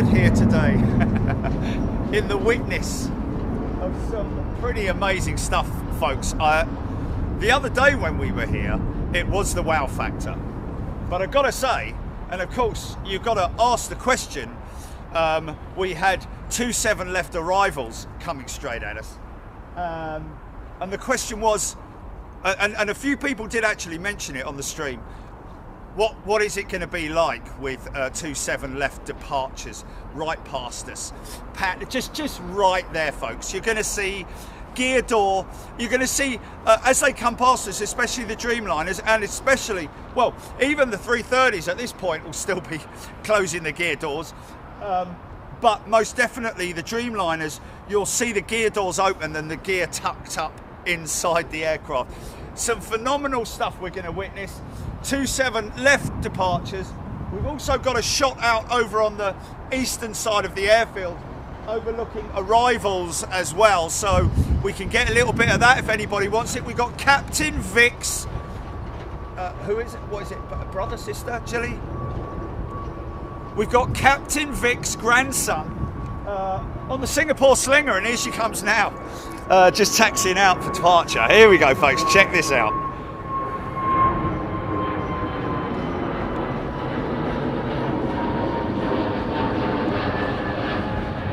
here today in the witness of some pretty amazing stuff, folks. The other day when we were here, it was the wow factor. But I've got to say, and of course, you've got to ask the question, we had 27 left arrivals coming straight at us. And the question was, and a few people did actually mention it on the stream, what is it going to be like with 27 left departures right past us? Just right there, folks. You're going to see gear door. You're going to see, as they come past us, especially the Dreamliners, and especially, well, even the 330s at this point will still be closing the gear doors. But most definitely the Dreamliners, you'll see the gear doors open and the gear tucked up inside the aircraft. Some phenomenal stuff we're going to witness. 27 left departures. We've also got a shot out over on the eastern side of the airfield, overlooking arrivals as well, so we can get a little bit of that if anybody wants it. We've got Captain Vic's, who is it? What is it? Brother, sister, Jilly? We've got Captain Vic's grandson on the Singapore Slinger, and here she comes now, just taxiing out for departure. Here we go, folks. Check this out.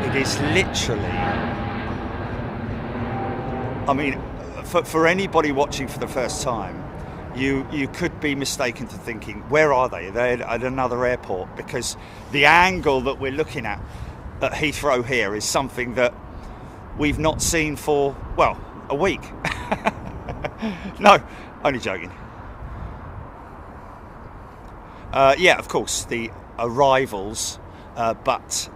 It is literally, I mean, for anybody watching for the first time, you could be mistaken to thinking, where are they? They're at another airport, because the angle that we're looking at Heathrow here is something that we've not seen for, well, a week. No, only joking. Yeah, of course, the arrivals, but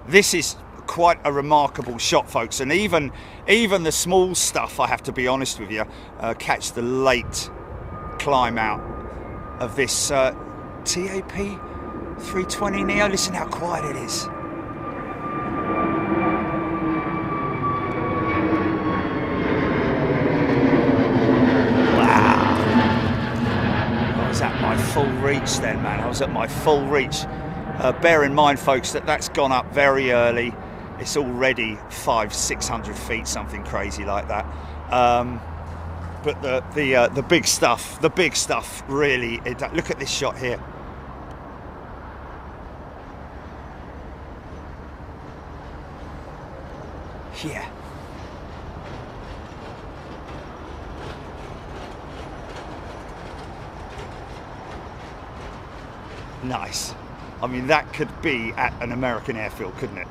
this is quite a remarkable shot, folks, and even the small stuff, I have to be honest with you, catch the late climb out of this TAP 320 Neo. Listen how quiet it is. Wow. I was at my full reach then, man. I was at my full reach. Bear in mind, folks, that that's gone up very early. It's already 500-600 feet, something crazy like that. But the big stuff really, look at this shot here. Yeah. Nice. I mean, that could be at an American airfield, couldn't it?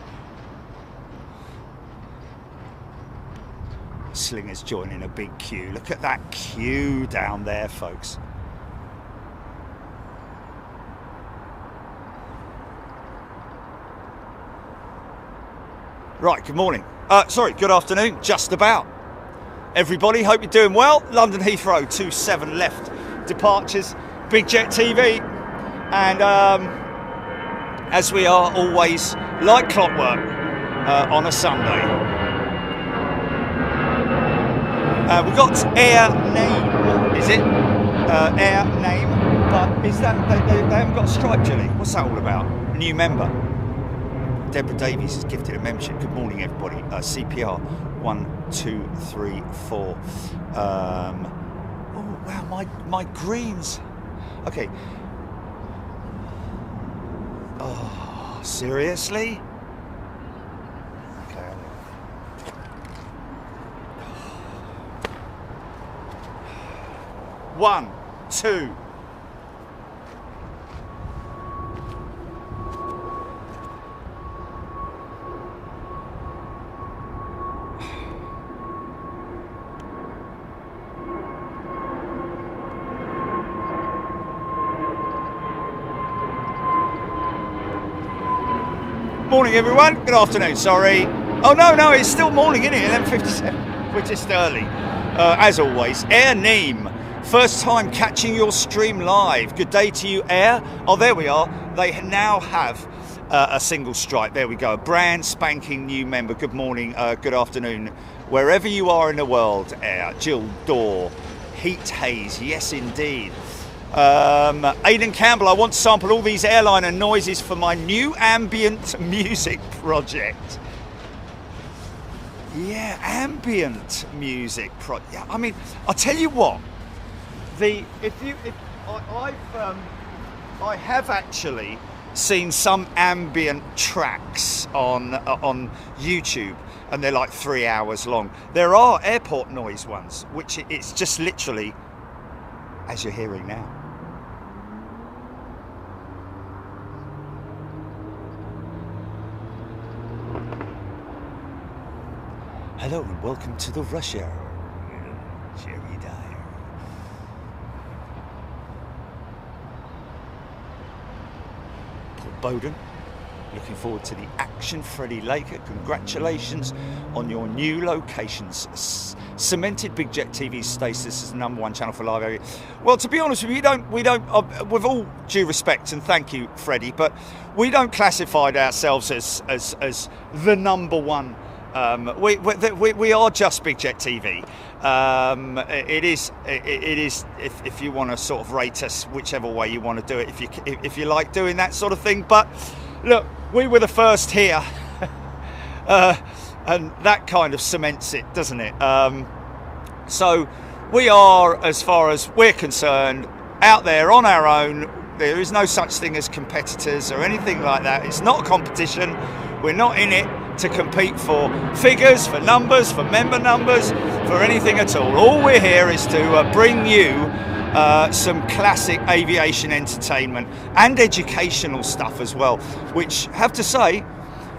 Slingers joining a big queue. Look at that queue down there, folks. Right, good morning. Sorry, good afternoon, just about. Everybody, hope you're doing well. London Heathrow, 27 left departures, Big Jet TV. And as we are always, like clockwork, on a Sunday. We've got Air Name, is it? Air Name, but is that, they haven't got a stripe, Jilly? What's that all about? New member. Deborah Davies has gifted a membership. Good morning, everybody. CPR 1, 2, 3, 4. Oh wow, my greens. Okay. Oh, seriously? Okay. 1, 2. Morning, everyone. Good afternoon. Sorry. Oh no, it's still morning, isn't it? 11:57. We're just early, as always. Air Name. First time catching your stream live. Good day to you, Air. Oh, there we are. They now have a single stripe. There we go. Brand spanking new member. Good morning, good afternoon. Wherever you are in the world, Air. Jill Dore. Heat haze. Yes, indeed. Aidan Campbell, I want to sample all these airliner noises for my new ambient music project. Yeah, ambient music project. Yeah, I mean, I'll tell you what. I have actually seen some ambient tracks on YouTube, and they're like 3 hours long. There are airport noise ones, which it's just literally as you're hearing now. Hello and welcome to the rush hour. Jerry Dyer. Paul Bowden, looking forward to the action. Freddie Laker, congratulations on your new locations. Cemented Big Jet TV's status as the #1 channel for live area. Well, to be honest with you, we don't. With all due respect and thank you, Freddie, but we don't classify ourselves as the #1. We are just Big Jet TV. It is if you want to sort of rate us whichever way you want to do it, if you like doing that sort of thing. But look, we were the first here, and that kind of cements it, doesn't it? So we are, as far as we're concerned, out there on our own. There is no such thing as competitors or anything like that. It's not a competition. We're not in it to compete for figures, for numbers, for member numbers, for anything at all. All we're here is to bring you some classic aviation entertainment and educational stuff as well, which, have to say,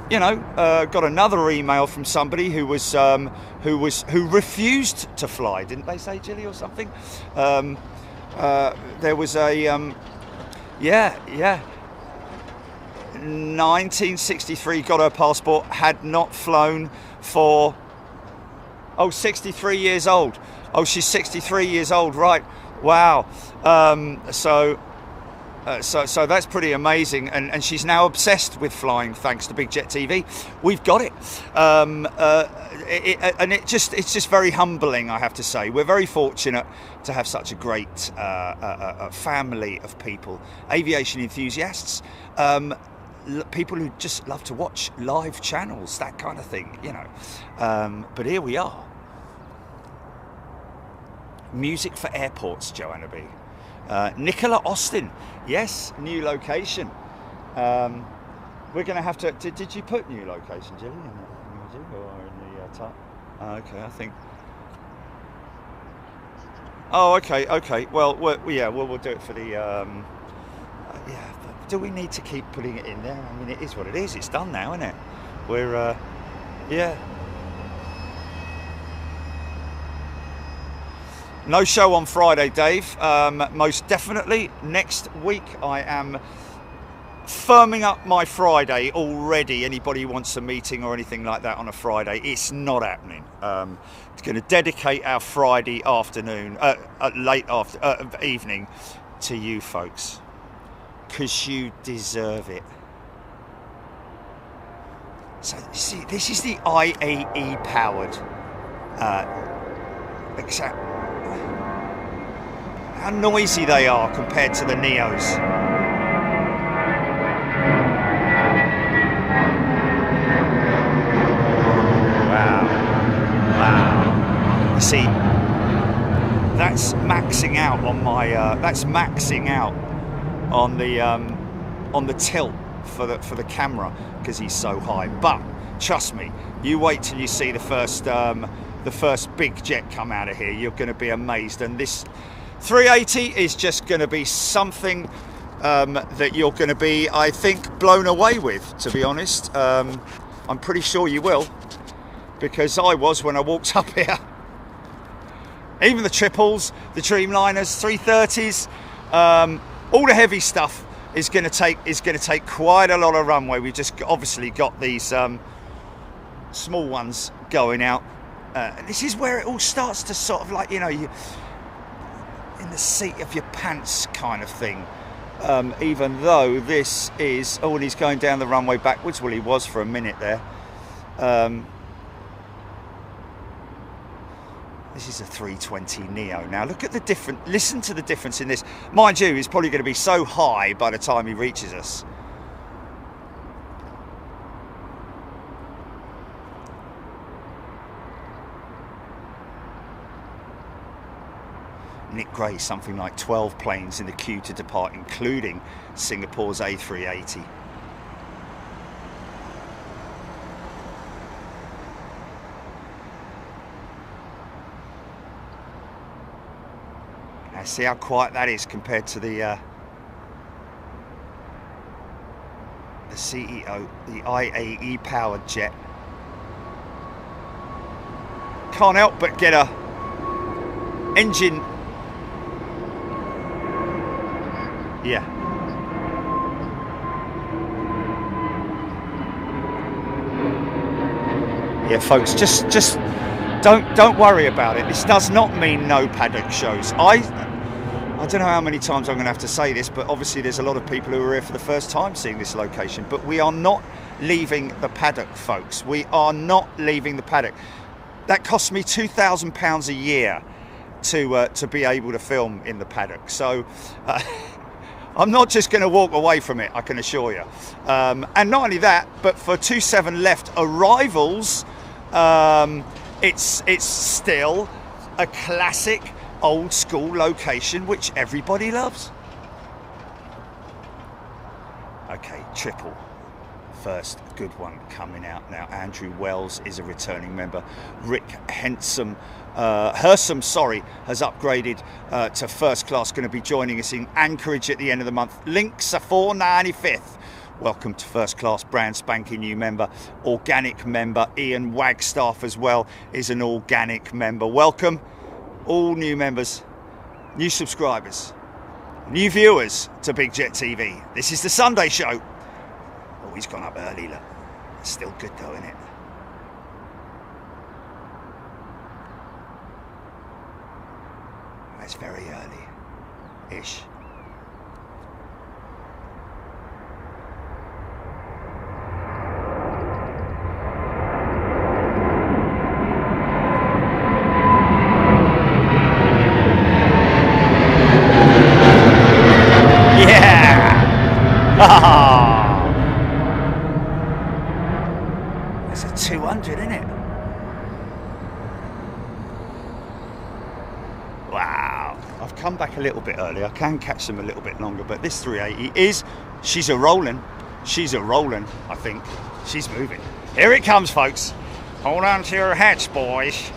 you know, got another email from somebody who refused to fly, didn't they say, Jilly, or something? There was a 1963, got her passport, had not flown for 63 years old. Oh, she's 63 years old, right? Wow. So that's pretty amazing, and she's now obsessed with flying thanks to Big Jet TV. We've got it, and it's just very humbling, I have to say. We're very fortunate to have such a great family of people, aviation enthusiasts, people who just love to watch live channels, that kind of thing, you know. But here we are. Music for airports, Joanna B. Nicola Austin, yes, new location. We're going to have to. Did you put new location, Jilly, in the top? Okay, I think. Oh, okay. Well, we'll do it for the. But do we need to keep putting it in there? I mean, it is what it is. It's done now, isn't it? We're, yeah. No show on Friday, Dave. Most definitely next week. I am firming up my Friday already. Anybody who wants a meeting or anything like that on a Friday, it's not happening. It's going to dedicate our Friday afternoon, late evening, to you folks, because you deserve it. So see, this is the IAE powered. How noisy they are compared to the Neos. Wow. You see, that's maxing out on my. That's maxing out on the tilt for the camera because he's so high. But trust me, you wait till you see the first big jet come out of here. You're going to be amazed, and this 380 is just going to be something that you're going to be, I think, blown away with, to be honest. I'm pretty sure you will, because I was when I walked up here. Even the triples, the Dreamliners, 330s, all the heavy stuff is going to take quite a lot of runway. We've just obviously got these small ones going out. This is where it all starts to sort of, like, you know, you in the seat of your pants kind of thing. Even though this is, and he's going down the runway backwards. Well, he was for a minute there. This is a 320 Neo. Now look at the different, listen to the difference in this. Mind you, he's probably going to be so high by the time he reaches us. Nick Gray, something like 12 planes in the queue to depart, including Singapore's A380. Now see how quiet that is compared to the CEO, the IAE powered jet. Can't help but get a engine. Yeah. Yeah, folks, just don't worry about it. This does not mean no paddock shows. I don't know how many times I'm going to have to say this, but obviously there's a lot of people who are here for the first time seeing this location. But we are not leaving the paddock, folks. We are not leaving the paddock. That costs me £2,000 a year to be able to film in the paddock. So. I'm not just going to walk away from it, I can assure you. And not only that, but for 27 left arrivals, it's still a classic old school location which everybody loves. Okay, triple. First good one coming out now. Andrew Wells is a returning member. Rick Hersom, has upgraded to first class, going to be joining us in Anchorage at the end of the month. Links are $4.95. Welcome to first class, brand spanking new member, organic member. Ian Wagstaff as well is an organic member. Welcome all new members, new subscribers, new viewers to Big Jet TV. This is the Sunday show. Oh, he's gone up early, look. It's still good though, isn't it? It's very early-ish. That's a 200, isn't it? Wow. I've come back a little bit early. I can catch them a little bit longer, but this 380 is, she's a rolling, I think. She's moving. Here it comes, folks. Hold on to your hats, boys.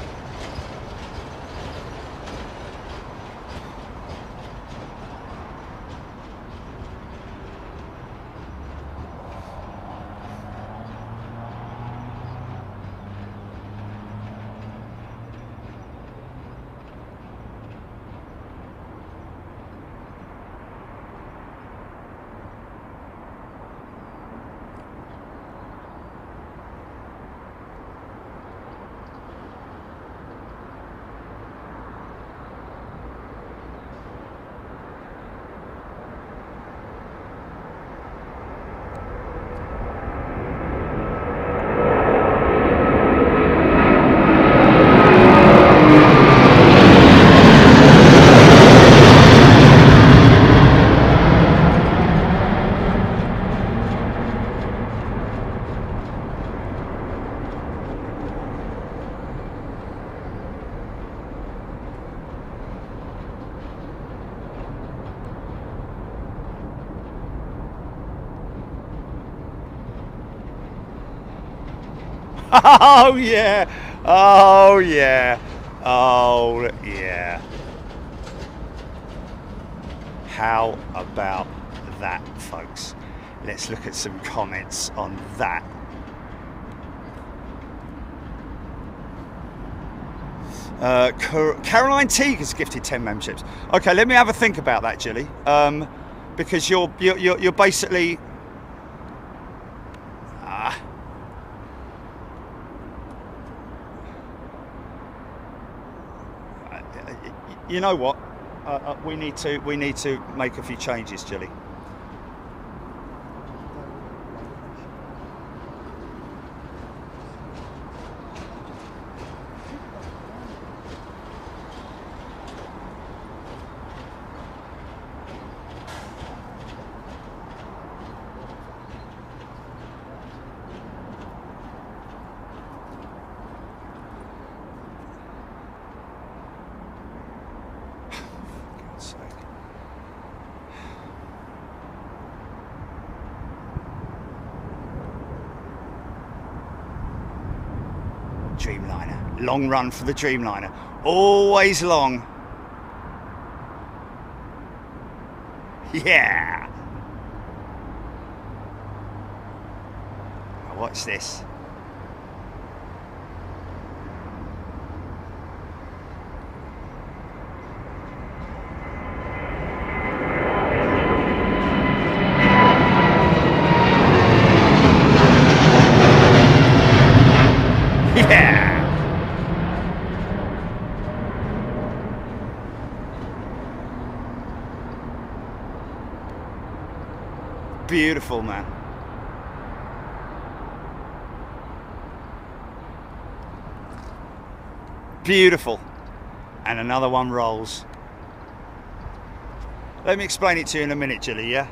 Oh yeah, oh yeah, oh yeah. How about that, folks? Let's look at some comments on that. Caroline Teague has gifted 10 memberships. Okay, let me have a think about that, Jilly, because you're basically. You know what? We need to make a few changes, Jilly. Dreamliner. Long run for the Dreamliner. Always long. Yeah. Now watch this. Yeah. Beautiful, man. Beautiful. And another one rolls. Let me explain it to you in a minute, Gilly, yeah?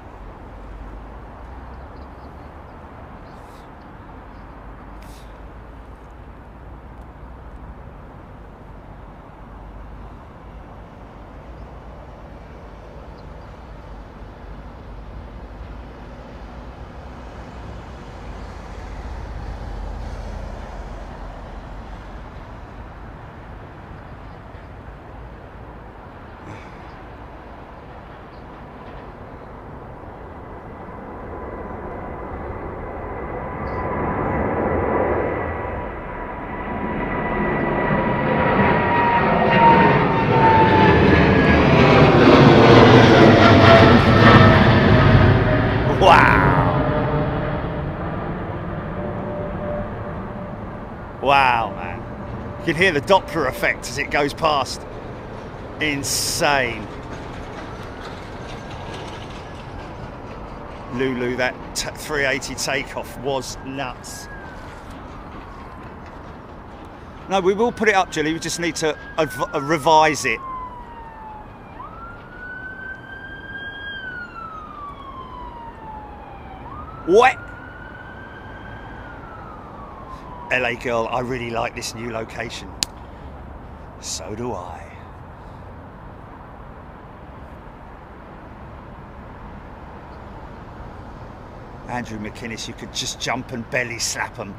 Wow, man. You can hear the Doppler effect as it goes past. Insane. Lulu, that 380 takeoff was nuts. No, we will put it up, Julie. We just need to revise it. What? LA girl, I really like this new location. So do I. Andrew McInnes, you could just jump and belly slap them.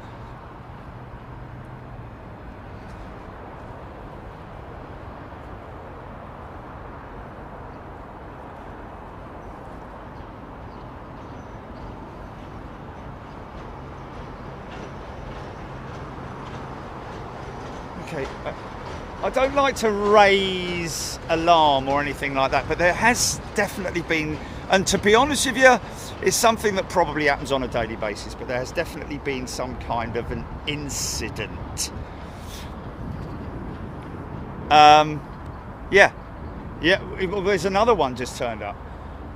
Okay, I don't like to raise alarm or anything like that, but there has definitely been, and to be honest with you, it's something that probably happens on a daily basis, but there has definitely been some kind of an incident. Yeah, well, there's another one just turned up.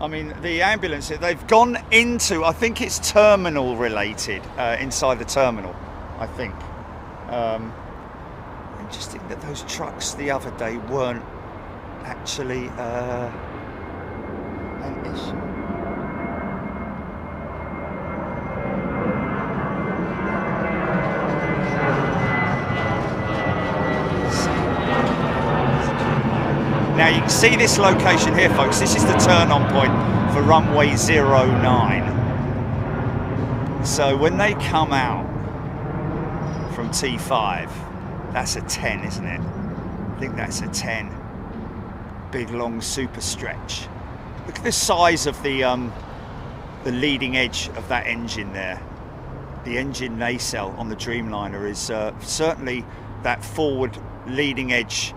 I mean, the ambulance, they've gone into, I think it's terminal related, inside the terminal, I think. Interesting that those trucks the other day weren't actually an issue. Now you can see this location here, folks. This is the turn-on point for runway 09. So when they come out from T5, that's a 10, isn't it? I think that's a 10. Big, long, super stretch. Look at the size of the leading edge of that engine there. The engine nacelle on the Dreamliner is certainly that forward leading edge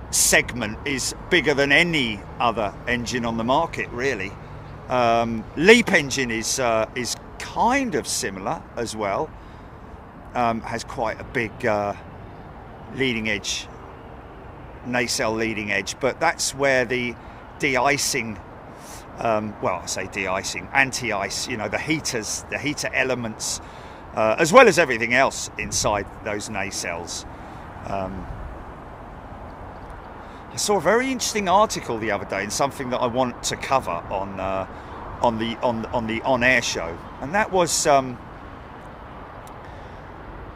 segment is bigger than any other engine on the market, really. LEAP engine is kind of similar as well. Has quite a big leading edge, nacelle leading edge, but that's where the de-icing, well, I say de-icing, anti-ice, you know, the heater elements, as well as everything else inside those nacelles. I saw a very interesting article the other day, and something that I want to cover on the on-air show, and that was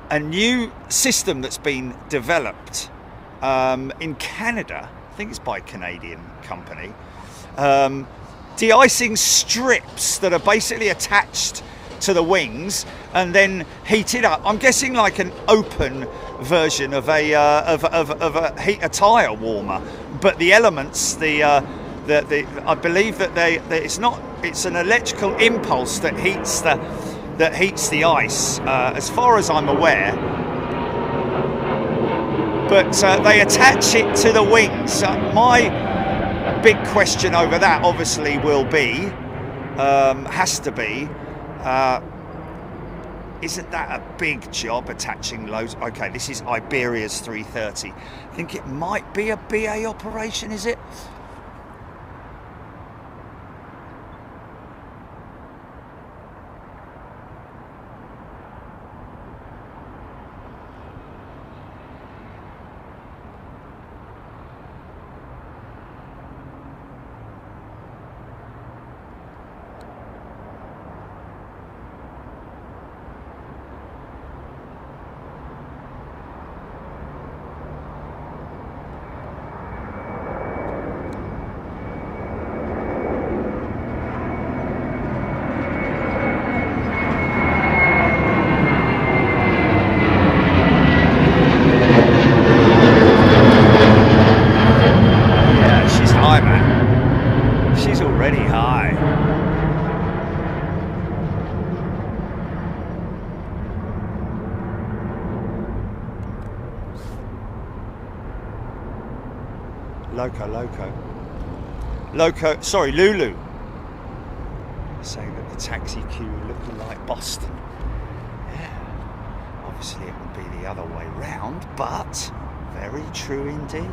a new system that's been developed in Canada. I think it's by a Canadian company. De-icing strips that are basically attached to the wings and then heated up. I'm guessing like an open version of a tyre warmer, but the elements, I believe that it's an electrical impulse that heats the ice, as far as I'm aware. But they attach it to the wings. My big question over that obviously will be, has to be, isn't that a big job, attaching loads? Okay, this is Iberia's 330. I think it might be a BA operation, is it? Lulu. Saying that the taxi queue looking like Boston. Yeah. Obviously it would be the other way round, but very true indeed.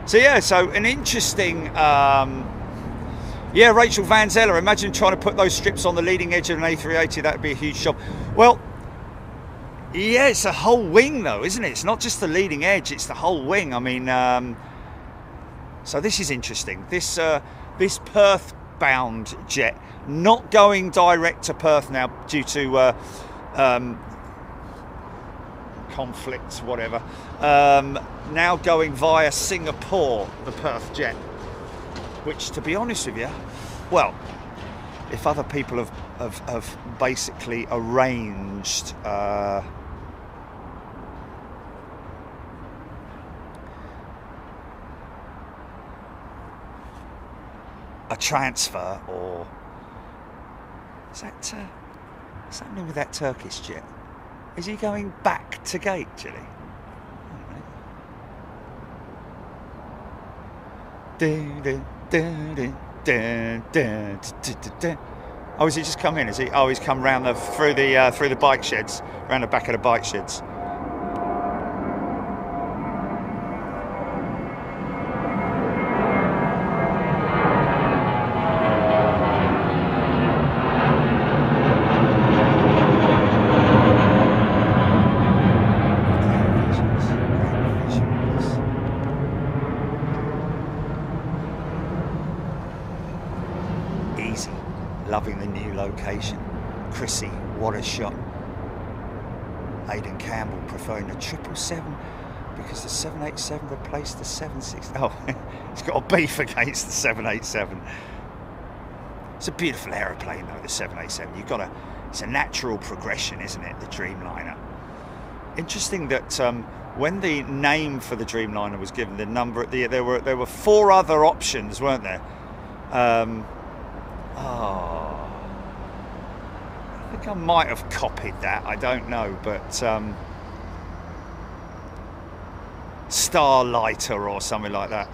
So yeah, so an interesting, yeah, Rachel Van Zeller, imagine trying to put those strips on the leading edge of an A380, that would be a huge job. Well, yeah, it's a whole wing though, isn't it? It's not just the leading edge, it's the whole wing. I mean, so this is interesting. This Perth-bound jet, not going direct to Perth now due to conflicts, whatever. Now going via Singapore, the Perth jet. Which, to be honest with you, well, if other people have basically arranged a transfer, or is that what's happening with that Turkish jet? Is he going back to gate, Chile? Oh, has he just come in? Is he? Oh, he's come round through the bike sheds, around the back of the bike sheds. Loving the new location. Chrissy, what a shot. Aidan Campbell preferring the 777 because the 787 replaced the 760. Oh, it's got a beef against the 787. It's a beautiful aeroplane though, the 787. It's a natural progression, isn't it, the Dreamliner? Interesting that when the name for the Dreamliner was given, there were 4 other options, weren't there? Oh, I think I might have copied that, I don't know, but Starlighter or something like that.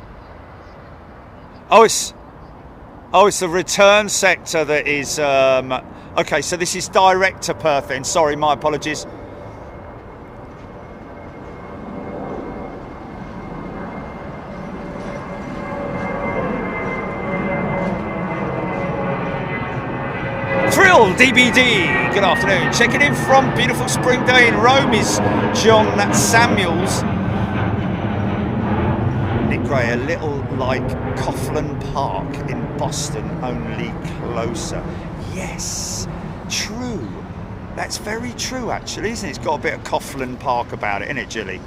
Oh, it's the return sector that is okay, so this is direct to Perth then. Sorry, my apologies. DBD, good afternoon. Checking in from beautiful spring day in Rome is John Samuels. Nick Gray, a little like Coughlin Park in Boston, only closer. Yes, true. That's very true, actually, isn't it? It's got a bit of Coughlin Park about it, isn't it, Jilly?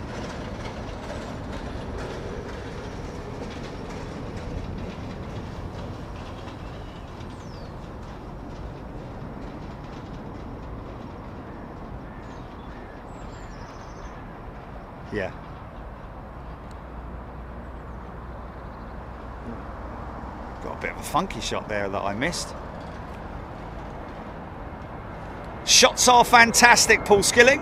Yeah. Got a bit of a funky shot there that I missed. Shots are fantastic, Paul Skilling.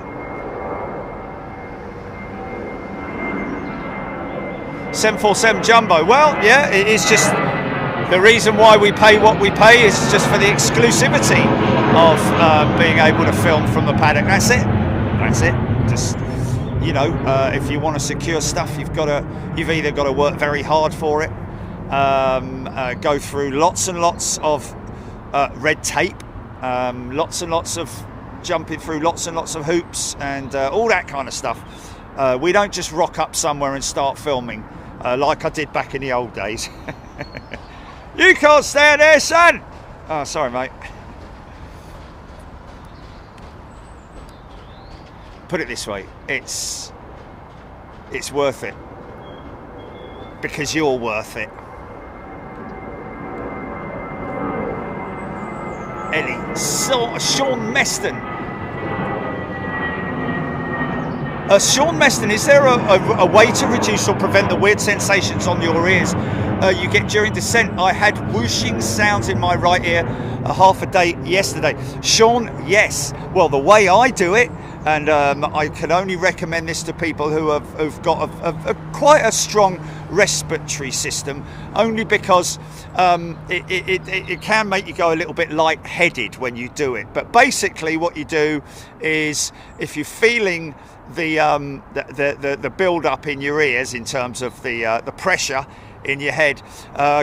747 Jumbo. Well, yeah, it is just the reason why we pay what we pay is just for the exclusivity of being able to film from the paddock. That's it. That's it. Just, you know, if you want to secure stuff, you've either got to work very hard for it, go through lots and lots of red tape, lots and lots of jumping through lots and lots of hoops and all that kind of stuff. We don't just rock up somewhere and start filming like I did back in the old days. You can't stand there, son! Oh, sorry, mate. Put it this way, it's worth it. Because you're worth it. Ellie, Sean Meston. Sean Meston, is there a way to reduce or prevent the weird sensations on your ears you get during descent? I had whooshing sounds in my right ear half a day yesterday. Sean, yes. Well, the way I do it, and I can only recommend this to people who've got quite a strong respiratory system, only because it can make you go a little bit lightheaded when you do it. But basically what you do is, if you're feeling the build up in your ears in terms of the pressure in your head,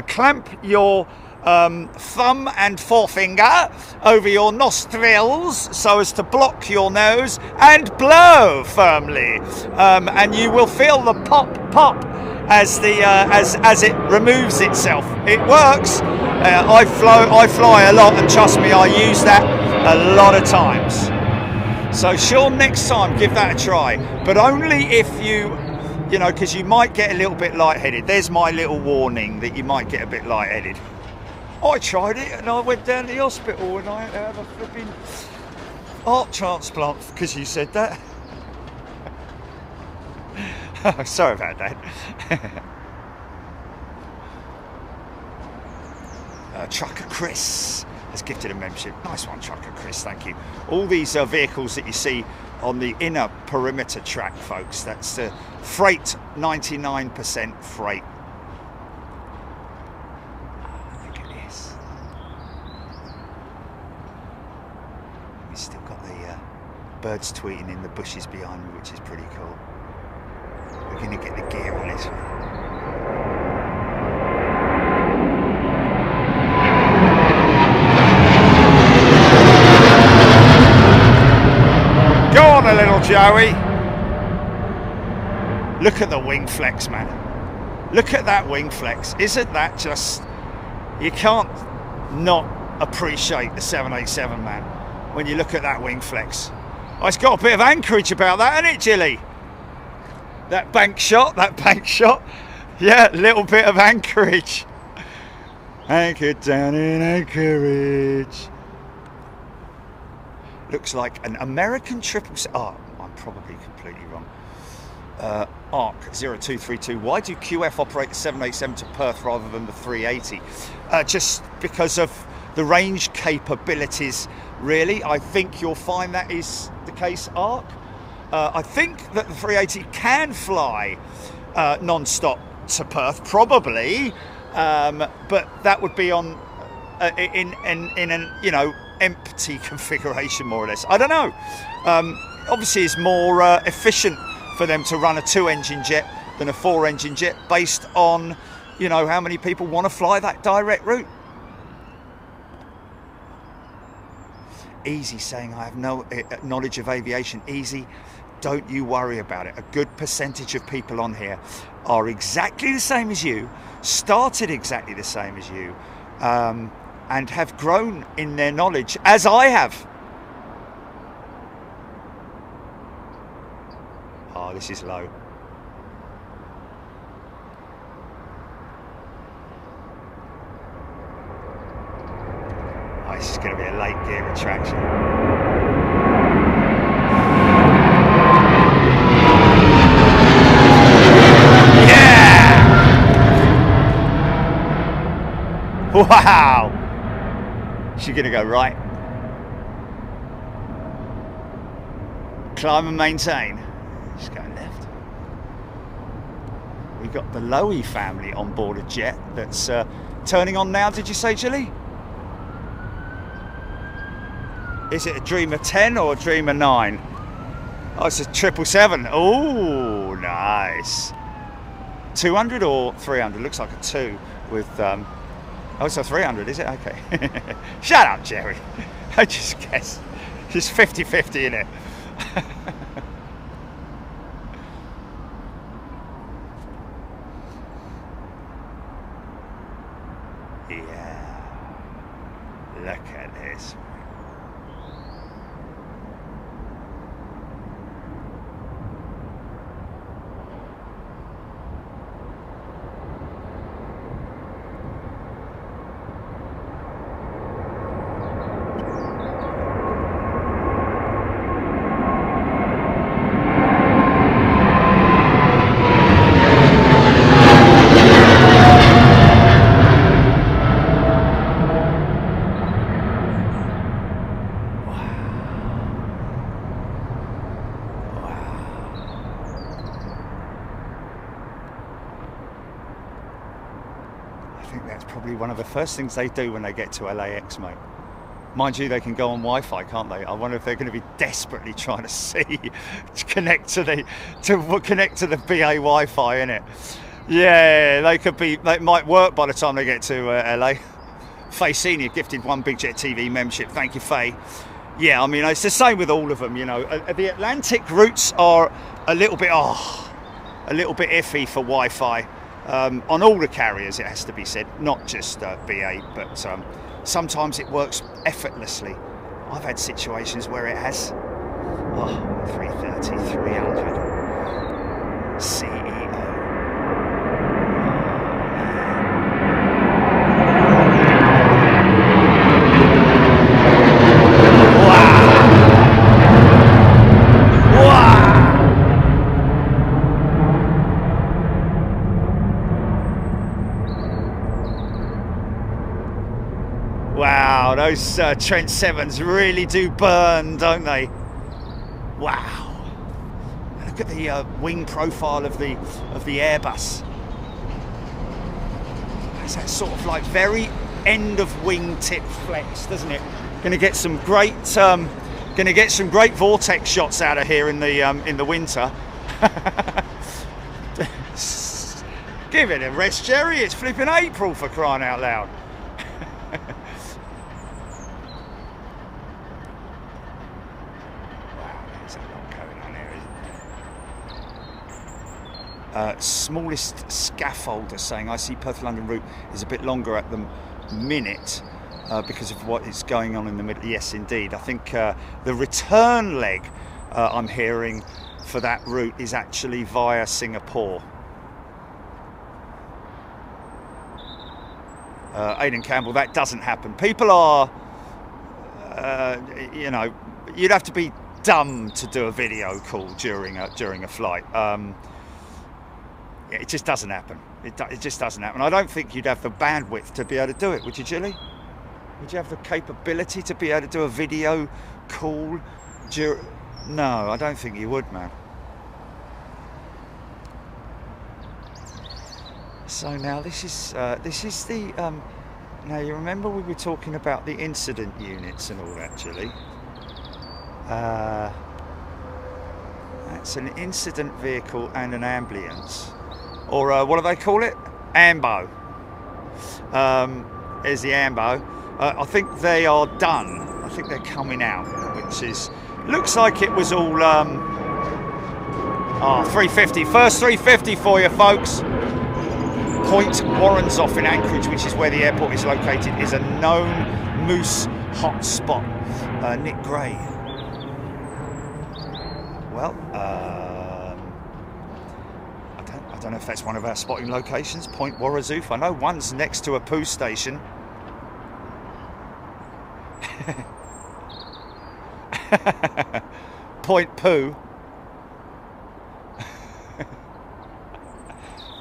clamp your thumb and forefinger over your nostrils so as to block your nose and blow firmly, and you will feel the pop as it removes itself. It works. I fly a lot, and trust me, I use that a lot of times. So Sean, next time give that a try, but only if you know, because you might get a little bit lightheaded. There's my little warning that you might get a bit lightheaded. I tried it and I went down to the hospital and I had to have a flipping heart transplant because you said that. Oh, sorry about that. Trucker Chris has gifted a membership. Nice one, Trucker Chris, thank you. All these vehicles that you see on the inner perimeter track, folks, that's freight, 99% freight. Look at this. We've still got the birds tweeting in the bushes behind me, which is pretty cool. We're going to get the gear on it. Go on a little Joey. Look at the wing flex, man. Look at that wing flex. Isn't that just... You can't not appreciate the 787, man, when you look at that wing flex. Oh, it's got a bit of anchorage about that, hasn't it, Jilly? That bank shot. Yeah, a little bit of anchorage. Anchored down in Anchorage. Looks like an American 777. Oh, I'm probably completely wrong. ARC 0232. Why do QF operate the 787 to Perth rather than the 380? Just because of the range capabilities, really. I think you'll find that is the case, ARC. I think that the 380 can fly non-stop to Perth, probably, but that would be on in an, you know, empty configuration, more or less. I don't know. Obviously it's more efficient for them to run a 2-engine jet than a 4-engine jet, based on, you know, how many people want to fly that direct route. Easy saying I have no knowledge of aviation. Easy, don't you worry about it. A good percentage of people on here are exactly the same as you, started exactly the same as you, and have grown in their knowledge, as I have. Oh, this is low. Oh, this is going to be a late gear retraction. Wow! She's gonna go right. Climb and maintain. She's going left. We got the Lowy family on board a jet that's turning on now. Did you say, Gilly? Is it a Dreamer 10 or a Dreamer 9? Oh, it's a 777. Oh, nice. 200 or 300? Looks like a 2 with. Oh, it's a 300, is it? Okay. Shut up, Jerry. I just guess. Just 50-50 in it. Yeah. Look at this. One of the first things they do when they get to LAX, mate. Mind you, they can go on Wi-Fi, can't they? I wonder if they're going to be desperately trying to see to connect to the BA Wi-Fi, innit? Yeah, they could be. They might work by the time they get to LA. Faye Senior gifted 1 Big Jet TV membership. Thank you, Faye. Yeah, I mean it's the same with all of them. You know, the Atlantic routes are a little bit iffy for Wi-Fi. On all the carriers, it has to be said, not just BA, but sometimes it works effortlessly. I've had situations where it has. 330, 300. CEO. Wow, those Trent 7s really do burn, don't they? Wow. Look at the wing profile of the AIRBUS. It's that sort of like very end of wing tip flex, doesn't it? Going to get some great vortex shots out of here in the winter. Give it a rest, Jerry. It's flipping April, for crying out loud. Smallest scaffolder saying I see Perth London route is a bit longer at the minute because of what is going on in the middle. Yes, indeed. I think the return leg I'm hearing for that route is actually via Singapore. Aidan Campbell, that doesn't happen. People are, you know, you'd have to be dumb to do a video call during a flight. It just doesn't happen. It just doesn't happen. I don't think you'd have the bandwidth to be able to do it, would you, Gilly? Would you have the capability to be able to do a video call? No, I don't think you would, man. So now this is the. Now you remember we were talking about the incident units and all that, Gilly. That's an incident vehicle and an ambulance. Or what do they call it? AMBO. There's the AMBO. I think they are done. I think they're coming out, which is looks like it was all 350. First 350 for you, folks. Point Warrenzoff in Anchorage, which is where the airport is located, is a known moose hotspot. Nick Gray. Well, I don't know if that's one of our spotting locations, Point Warrenzoff. I know one's next to a poo station. Point Poo.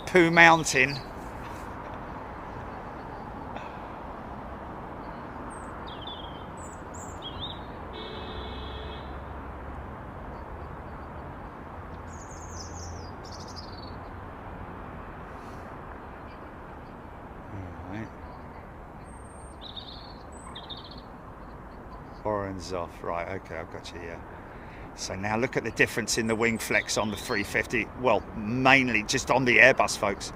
Poo Mountain. Turns off. Right, okay, I've got you here. So now look at the difference in the wing flex on the 350. Well, mainly just on the Airbus, folks.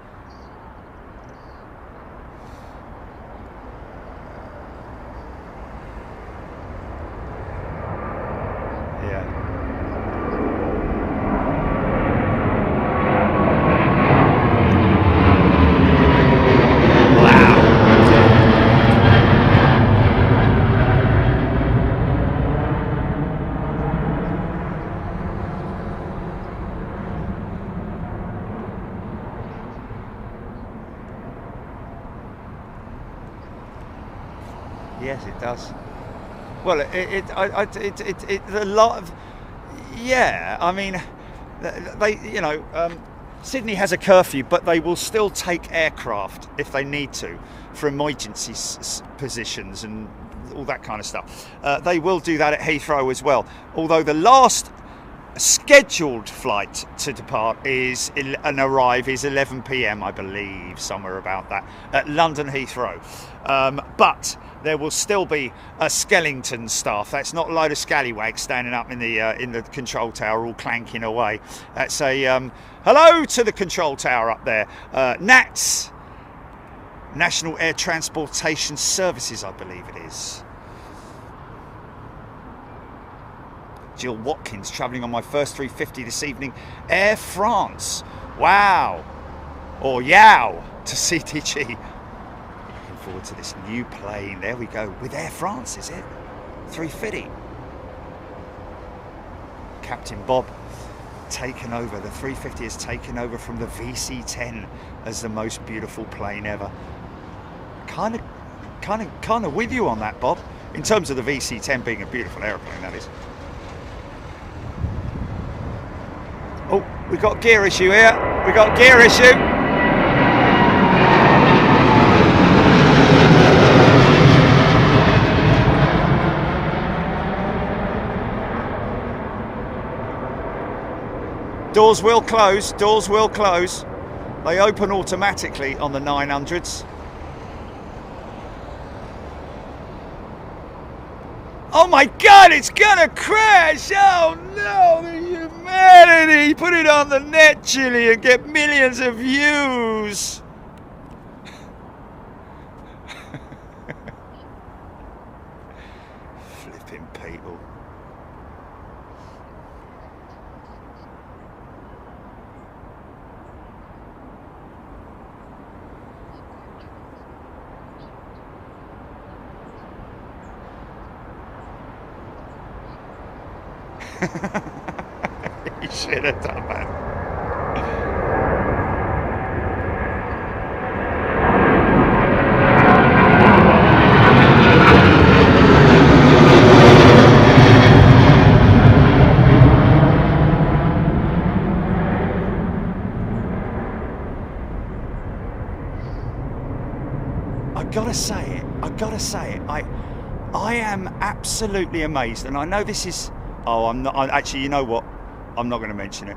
Yes, it does. Well, it's a lot of, yeah. I mean, they, you know, Sydney has a curfew, but they will still take aircraft if they need to for emergency positions and all that kind of stuff. They will do that at Heathrow as well. Although the last scheduled flight to depart is and arrive is 11 p.m. I believe, somewhere about that, at London Heathrow. But there will still be a Skellington staff. That's not a load of scallywags standing up in the control tower all clanking away. That's a hello to the control tower up there. NATS, National Air Transportation Services, I believe it is. Jill Watkins travelling on my first 350 this evening. Air France. Wow. Or yow to CTG. Looking forward to this new plane. There we go. With Air France, is it? 350. Captain Bob taken over. The 350 has taken over from the VC-10 as the most beautiful plane ever. Kind of with you on that, Bob. In terms of the VC-10 being a beautiful aeroplane, that is. Oh, we've got gear issue here. We've got gear issue. Doors will close. Doors will close. They open automatically on the 900s. Oh my God, it's gonna crash! Oh no, the humanity! Put it on the net, Chili, and get millions of views! Flipping people. You should have done that. I gotta say it. I am absolutely amazed, and I know this is. Oh, I'm not. Actually, you know what? I'm not going to mention it.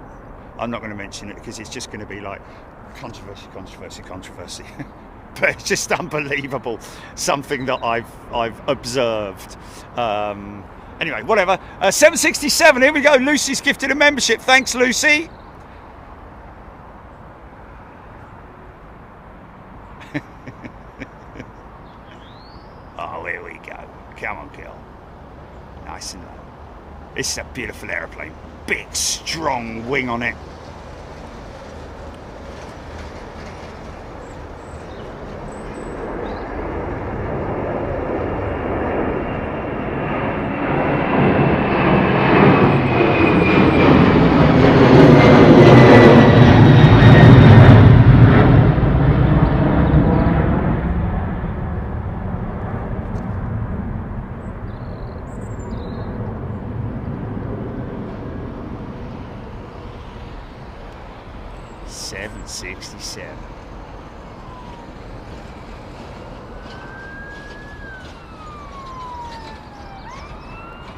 I'm not going to mention it because it's just going to be like controversy. But it's just unbelievable. Something that I've observed. Anyway, whatever. 767. Here we go. Lucy's gifted a membership. Thanks, Lucy. Oh, here we go. Come on, girl. Nice and low. This is a beautiful aeroplane. Big, strong wing on it.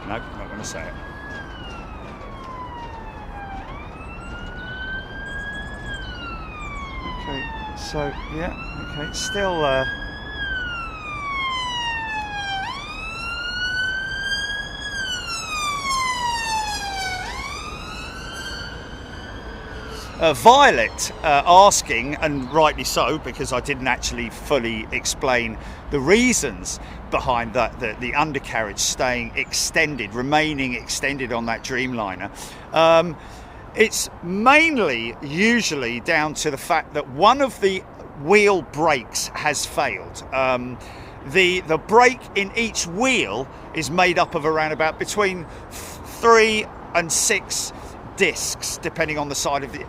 Nope, not going to say it. Okay, so yeah, okay, still Violet asking, and rightly so, because I didn't actually fully explain the reasons behind that, the undercarriage staying extended, remaining extended on that Dreamliner. It's mainly usually down to the fact that one of the wheel brakes has failed. The brake in each wheel is made up of around about between 3 and 6 discs, depending on the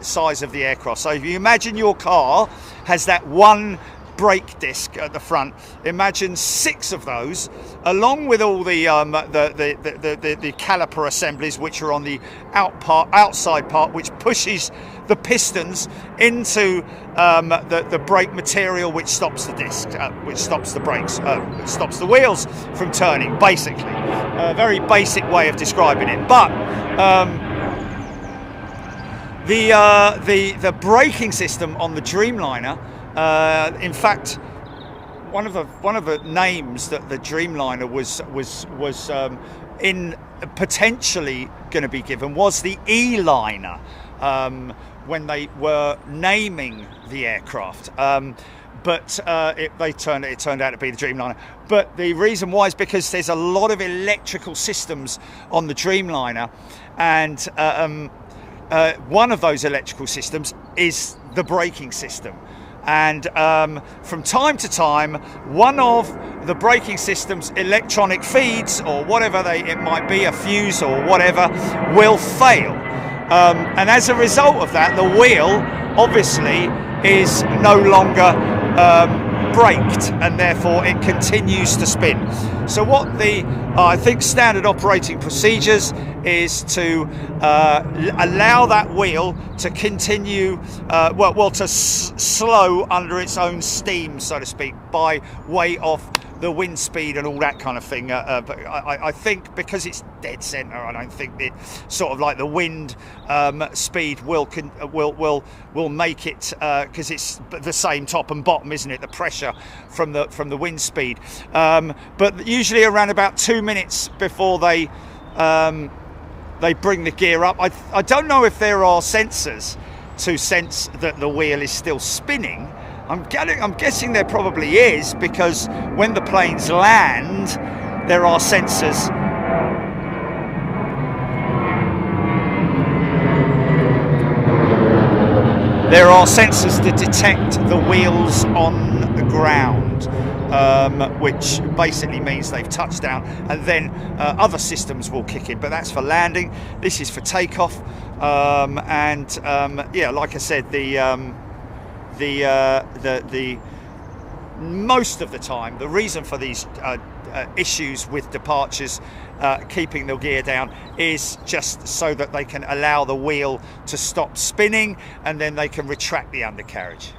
size of the aircraft. So if you imagine your car has that one brake disc at the front, imagine 6 of those, along with all the caliper assemblies, which are on the outside part, which pushes the pistons into the brake material, which stops the disc, which stops the brakes, which stops the wheels from turning. Basically, a very basic way of describing it. But the braking system on the Dreamliner, in fact, one of the names that the Dreamliner was in potentially going to be given was the E-liner when they were naming the aircraft. But it turned out to be the Dreamliner. But the reason why is because there's a lot of electrical systems on the Dreamliner, and one of those electrical systems is the braking system. And from time to time, one of the braking system's electronic feeds, or whatever it might be, a fuse or whatever, will fail. And as a result of that, the wheel obviously is no longer braked, and therefore it continues to spin. So what I think standard operating procedures is to allow that wheel to continue, to slow under its own steam, so to speak, by way of the wind speed and all that kind of thing. But I think because it's dead center, I don't think it sort of like the wind speed will make it, because it's the same top and bottom, isn't it? The pressure from the wind speed. But usually around about 2 minutes before they bring the gear up. I don't know if there are sensors to sense that the wheel is still spinning. I'm guessing there probably is, because when the planes land, there are sensors. There are sensors to detect the wheels on the ground, which basically means they've touched down, and then other systems will kick in. But that's for landing. This is for takeoff, yeah, like I said, the most of the time, the reason for these issues with departures, keeping the gear down, is just so that they can allow the wheel to stop spinning, and then they can retract the undercarriage.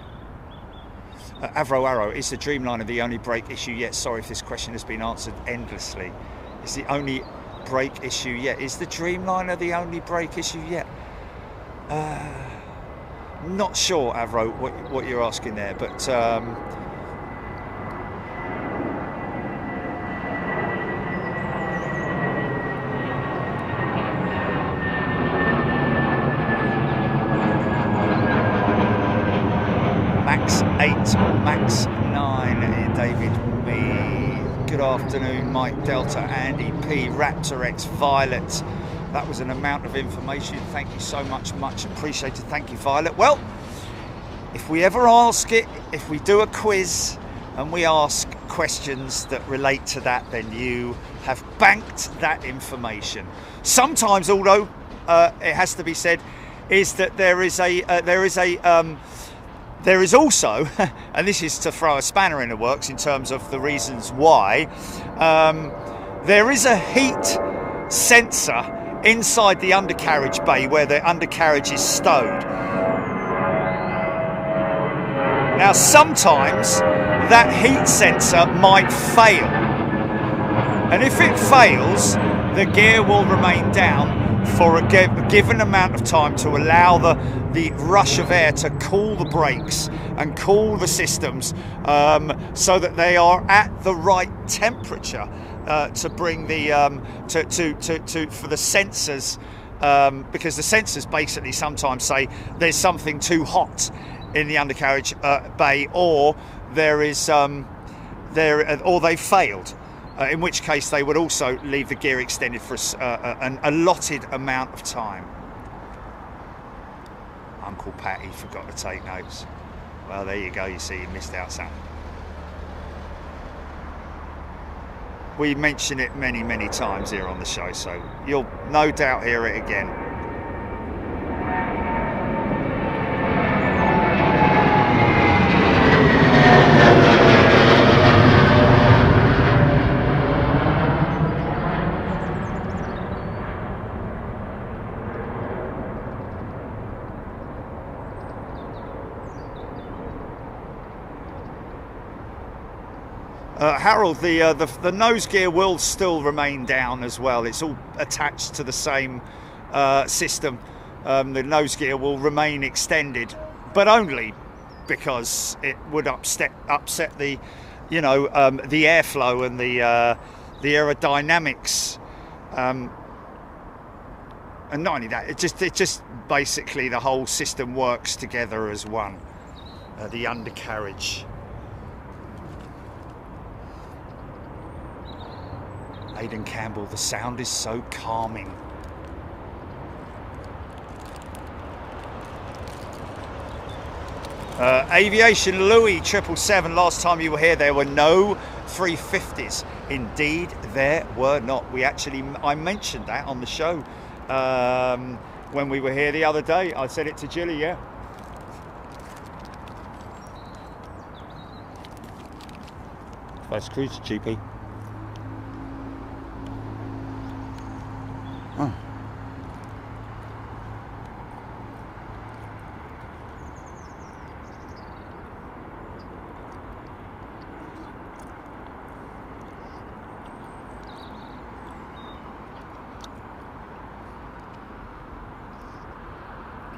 Avro Arrow, is the Dreamliner the only brake issue yet? Sorry if this question has been answered endlessly. Is the only brake issue yet? Is the Dreamliner the only brake issue yet? Not sure, Avro, what you're asking there, but Max 8, Max 9, David B. Good afternoon, Mike Delta, Andy P, Raptor X, Violet. That was an amount of information. Thank you so much, much appreciated. Thank you, Violet. Well, if we ever ask it, if we do a quiz and we ask questions that relate to that, then you have banked that information. Sometimes, although it has to be said, is that there is also, and this is to throw a spanner in the works in terms of the reasons why, there is a heat sensor inside the undercarriage bay where the undercarriage is stowed. Now, sometimes that heat sensor might fail, and if it fails, the gear will remain down for a given amount of time to allow the rush of air to cool the brakes and cool the systems, so that they are at the right temperature to bring the for the sensors because the sensors basically sometimes say there's something too hot in the undercarriage bay, or there is or they've failed. In which case they would also leave the gear extended for an allotted amount of time. Uncle Patty forgot to take notes. Well, there you go, you see, you missed out something. We mention it many, many times here on the show, so you'll no doubt hear it again. Harold, the nose gear will still remain down as well. It's all attached to the same system. The nose gear will remain extended, but only because it would upset the, the airflow and the aerodynamics. And not only that, it just basically the whole system works together as one. The undercarriage. Aidan Campbell, the sound is so calming. Aviation Louis 777, last time you were here there were no 350s. Indeed there were not. I mentioned that on the show when we were here the other day. I said it to Jilly, yeah. First cruise, GP. Oh.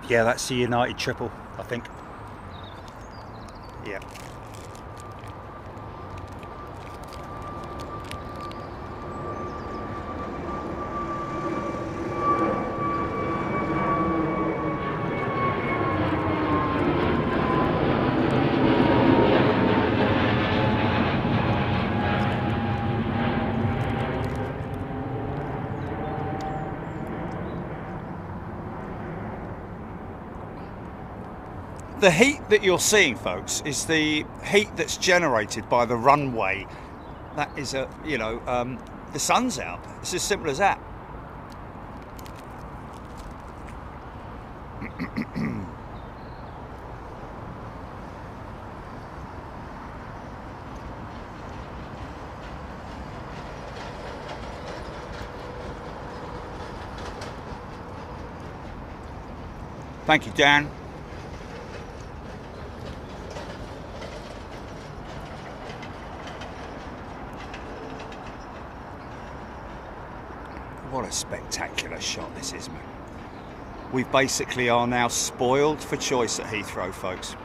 Yeah, that's the United triple, I think. Yeah. The heat that you're seeing, folks, is the heat that's generated by the runway. That is the sun's out. It's as simple as that. Thank you, Dan. What a spectacular shot this is, man. We basically are now spoiled for choice at Heathrow, folks.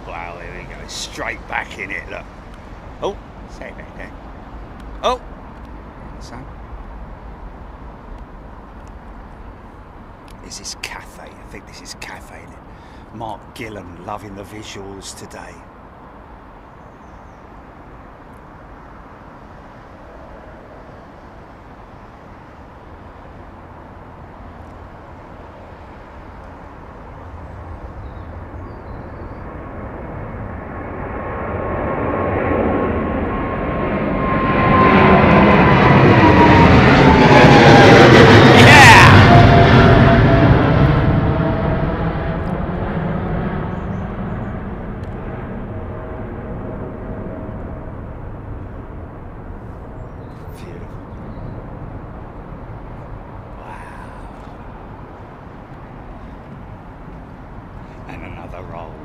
Wow, there we go. Straight back in it, look. Oh, stay back there. Oh, so. Is this Cathay? I think this is Cathay, isn't it? Mark Gillan loving the visuals today.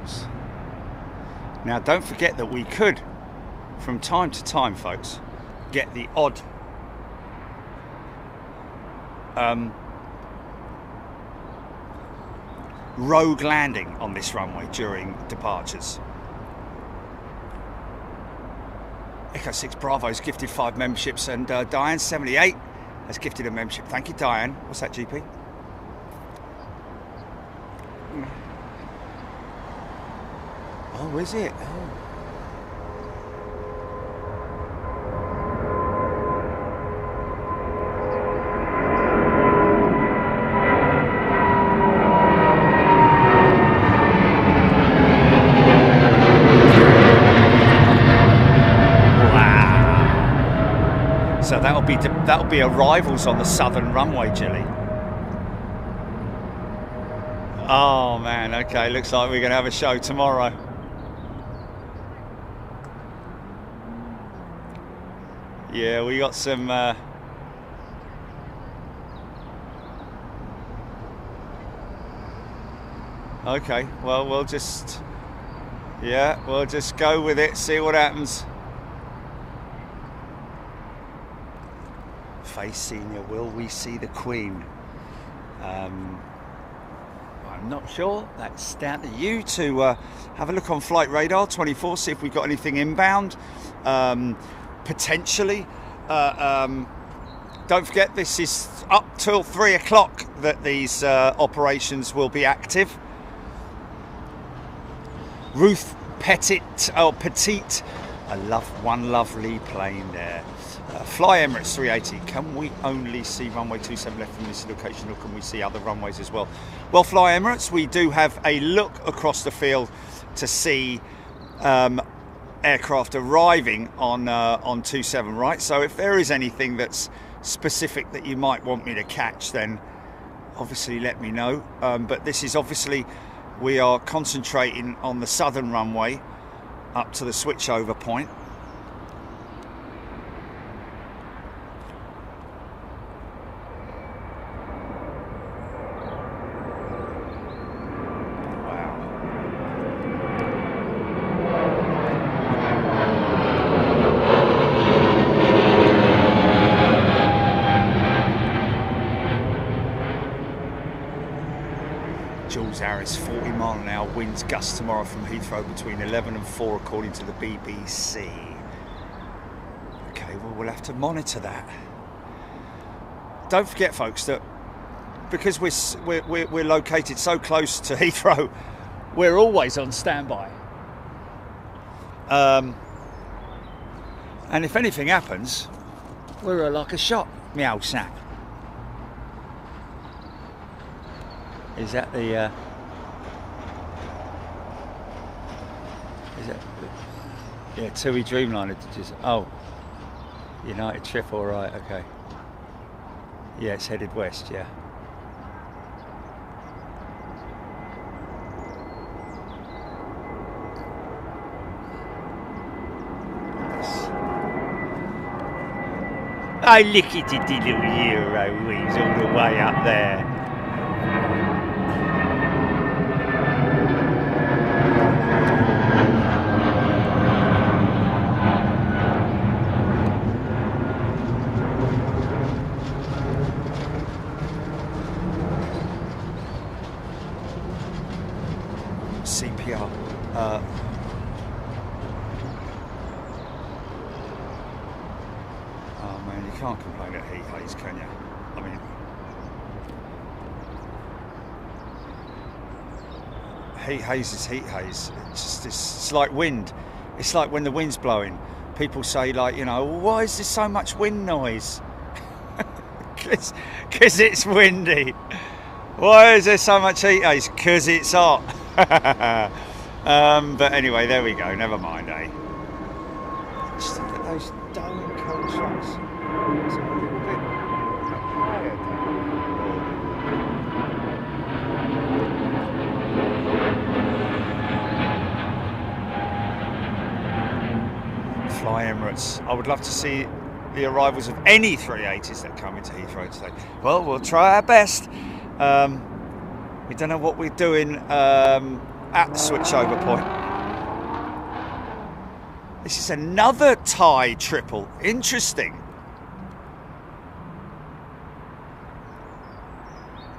arrivals. Now don't forget that we could, from time to time, folks, get the odd rogue landing on this runway during departures. Echo 6 Bravo's gifted 5 memberships, and Diane78 has gifted a membership. Thank you, Diane. What's that, GP? Oh, is it? Oh. So that'll be arrivals on the southern runway, Jilly. Oh man, okay, looks like we're gonna have a show tomorrow. Yeah, we got some okay, well we'll just go with it, see what happens. Face Senior, will we see the Queen? I'm not sure. That's down to you to have a look on Flight Radar 24, see if we've got anything inbound. Potentially. Don't forget, this is up till 3 o'clock that these operations will be active. Ruth Petite, I love one lovely plane there. Fly Emirates 380, can we only see runway 27 left from this location, or can we see other runways as well? Well, Fly Emirates, we do have a look across the field to see aircraft arriving on 27, right? So if there is anything that's specific that you might want me to catch, then obviously let me know. But this is obviously, we are concentrating on the southern runway up to the switchover point. Harris, 40 mile an hour winds gusts tomorrow from Heathrow between 11 and 4 according to the BBC. Okay, well we'll have to monitor that. Don't forget, folks, that because we're located so close to Heathrow, we're always on standby. And if anything happens, we're like a shot. Meow sack. Is that the is that the, yeah, TUI Dreamliner? Just, oh, United trip, all right, okay. Yeah, it's headed west, yeah. Oh, look at the little Euro wings all the way up there. CPR. Oh man, you can't complain at heat haze, can you? I mean, heat haze is heat haze. It's like wind. It's like when the wind's blowing. People say, like, why is there so much wind noise? Because it's windy. Why is there so much heat haze? Because it's hot. But anyway, there we go. Never mind, eh? Just look at those dome constructs. It's a little bit higher. Fly Emirates. I would love to see the arrivals of any 380s that come into Heathrow today. Well, we'll try our best. We don't know what we're doing at the switchover point. This is another Thai triple. Interesting.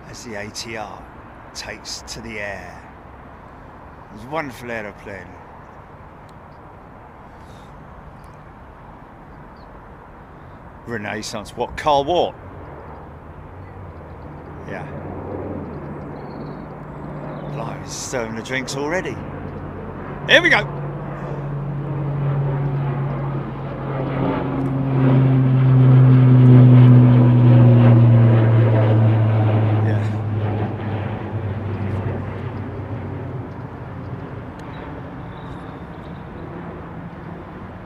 As the ATR takes to the air. It's a wonderful aeroplane. Renaissance. What? Carl Watt? Yeah. Blimey, stirring the drinks already. Here we go.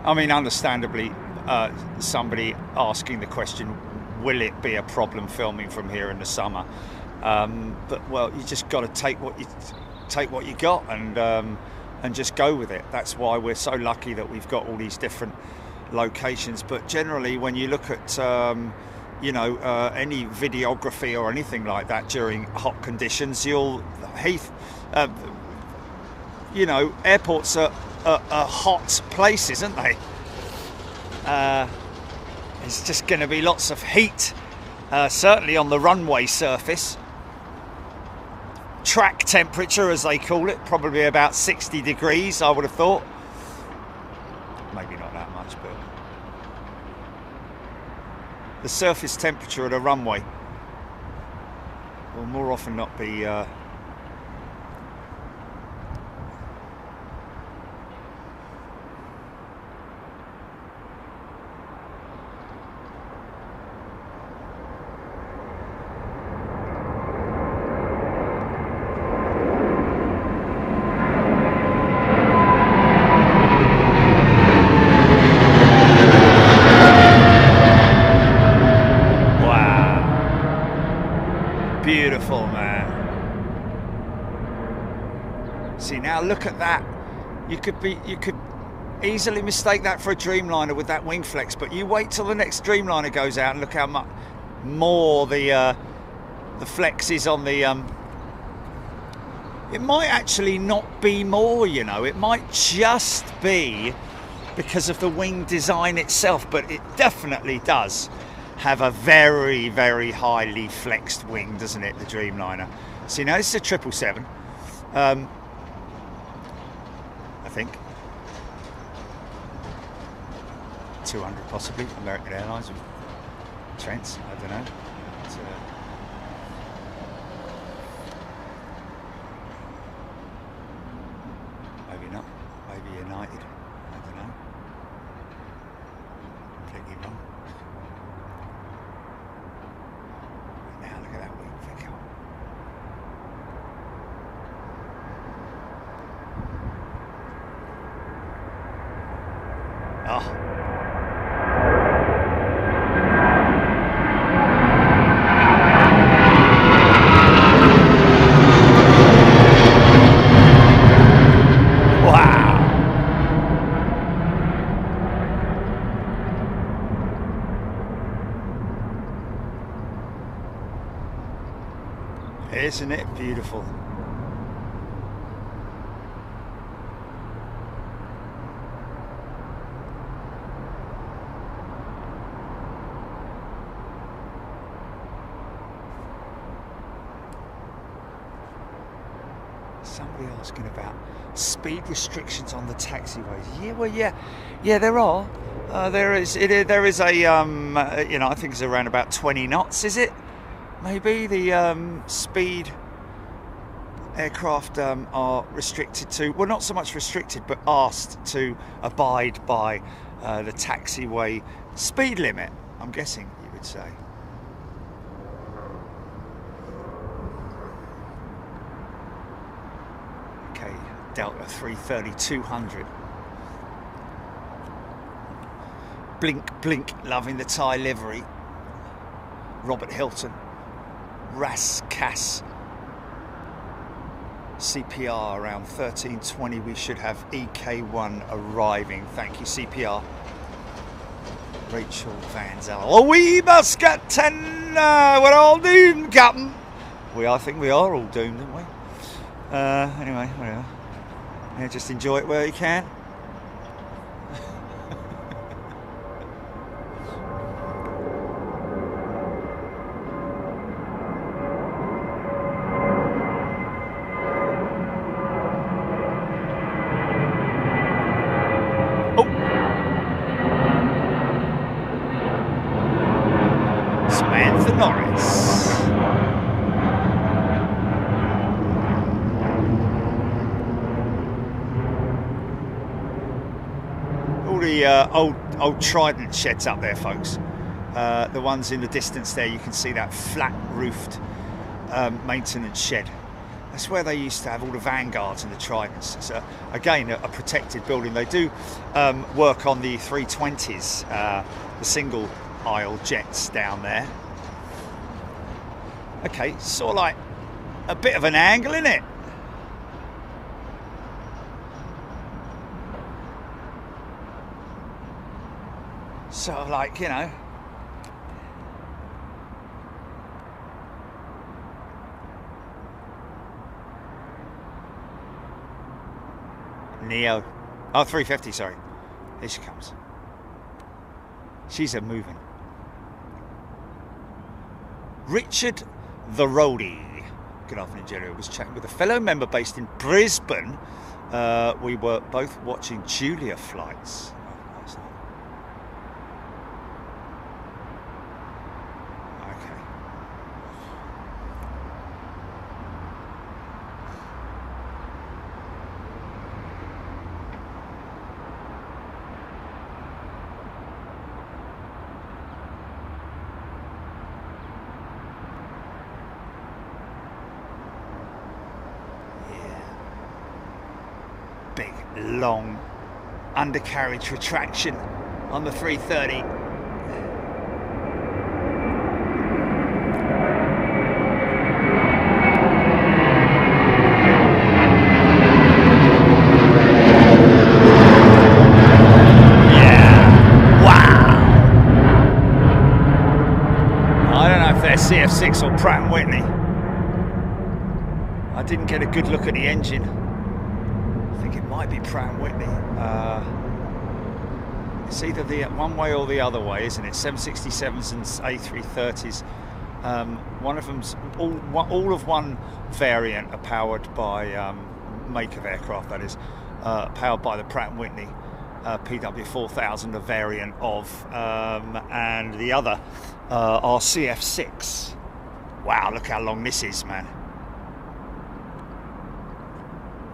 I mean, understandably, somebody asking the question, will it be a problem filming from here in the summer? But well, you just got to take what you got and just go with it. That's why we're so lucky that we've got all these different locations. But generally, when you look at you know, any videography or anything like that during hot conditions, you know, airports are a hot place, isn't they? It's just going to be lots of heat, certainly on the runway surface. Track temperature, as they call it, probably about 60 degrees, I would have thought. Maybe not that much, but the surface temperature at a runway will more often not be look at that. You could easily mistake that for a Dreamliner with that wing flex, but you wait till the next Dreamliner goes out and look how much more the flex is on the it might actually not be more, you know, it might just be because of the wing design itself, but it definitely does have a very, very highly flexed wing, doesn't it, the Dreamliner? So now this is a 777. I think 200 possibly, American Airlines with Trents, I don't know. But, maybe not, maybe United, I don't know. Completely wrong. Now look at that wing flicker. Oh. Wow. Isn't it beautiful? Somebody asking about speed restrictions on the taxiways. Yeah, well, yeah, there are. There is a you know, I think it's around about 20 knots. Is it? Maybe the speed aircraft are restricted to, well, not so much restricted, but asked to abide by the taxiway speed limit. I'm guessing you would say. Delta 330-200. Blink, blink, loving the Thai livery. Robert Hilton. Ras Cass. CPR around 1320. We should have EK1 arriving. Thank you, CPR. Rachel Van Zel. Oh, we must get 10. We're all doomed, Captain. I think we are all doomed, aren't we? Anyway, whatever. Yeah, just enjoy it where you can. Old Trident sheds up there, folks. The ones in the distance there, you can see that flat roofed maintenance shed. That's where they used to have all the Vanguards and the Tridents. It's again a protected building. They do work on the 320s, the single aisle jets down there. Okay, sort of like a bit of an angle, isn't it? Sort of like, you know. Neo. Oh, 350, sorry. Here she comes. She's a moving. Richard the Roadie. Good afternoon, Jerry. I was chatting with a fellow member based in Brisbane. We were both watching Julia flights. Long undercarriage retraction on the 330. Yeah, wow. I don't know if they're CF6 or Pratt & Whitney. I didn't get a good look at the engine. Might be Pratt & Whitney. It's either the one way or the other way, isn't it? 767s and A330s. One of them's all of one variant are powered by make of aircraft, that is, powered by the Pratt & Whitney PW4000, a variant of, and the other are CF6. Wow, look how long this is, man.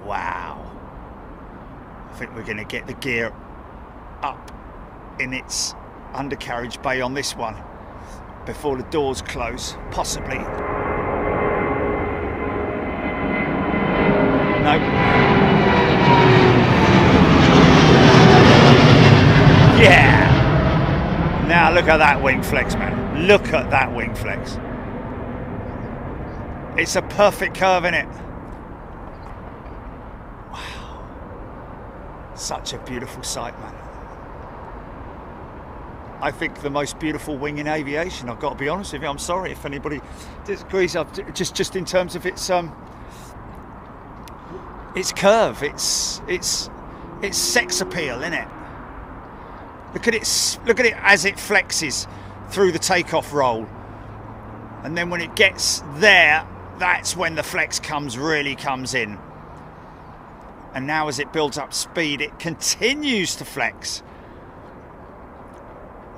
Wow. I think we're going to get the gear up in its undercarriage bay on this one before the doors close, possibly. No. Yeah. Now look at that wing flex, man. Look at that wing flex. It's a perfect curve, isn't it? Such a beautiful sight, man. I think the most beautiful wing in aviation. I've got to be honest with you. I'm sorry if anybody disagrees. Just in terms of its curve, its sex appeal, isn't it? Look at it. Look at it as it flexes through the takeoff roll, and then when it gets there, that's when the flex really comes in. And now as it builds up speed, it continues to flex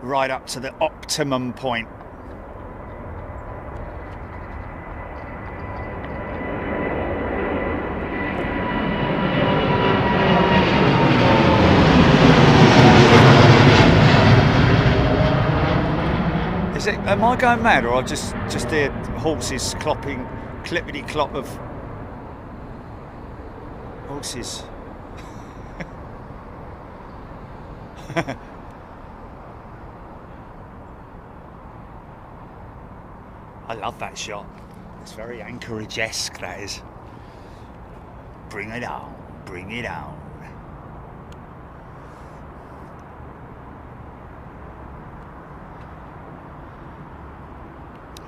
right up to the optimum point. Is it, am I going mad, or I just hear horses clopping, clippity clop of horses? I love that shot. It's very Anchorage-esque, that is. Bring it on, bring it on.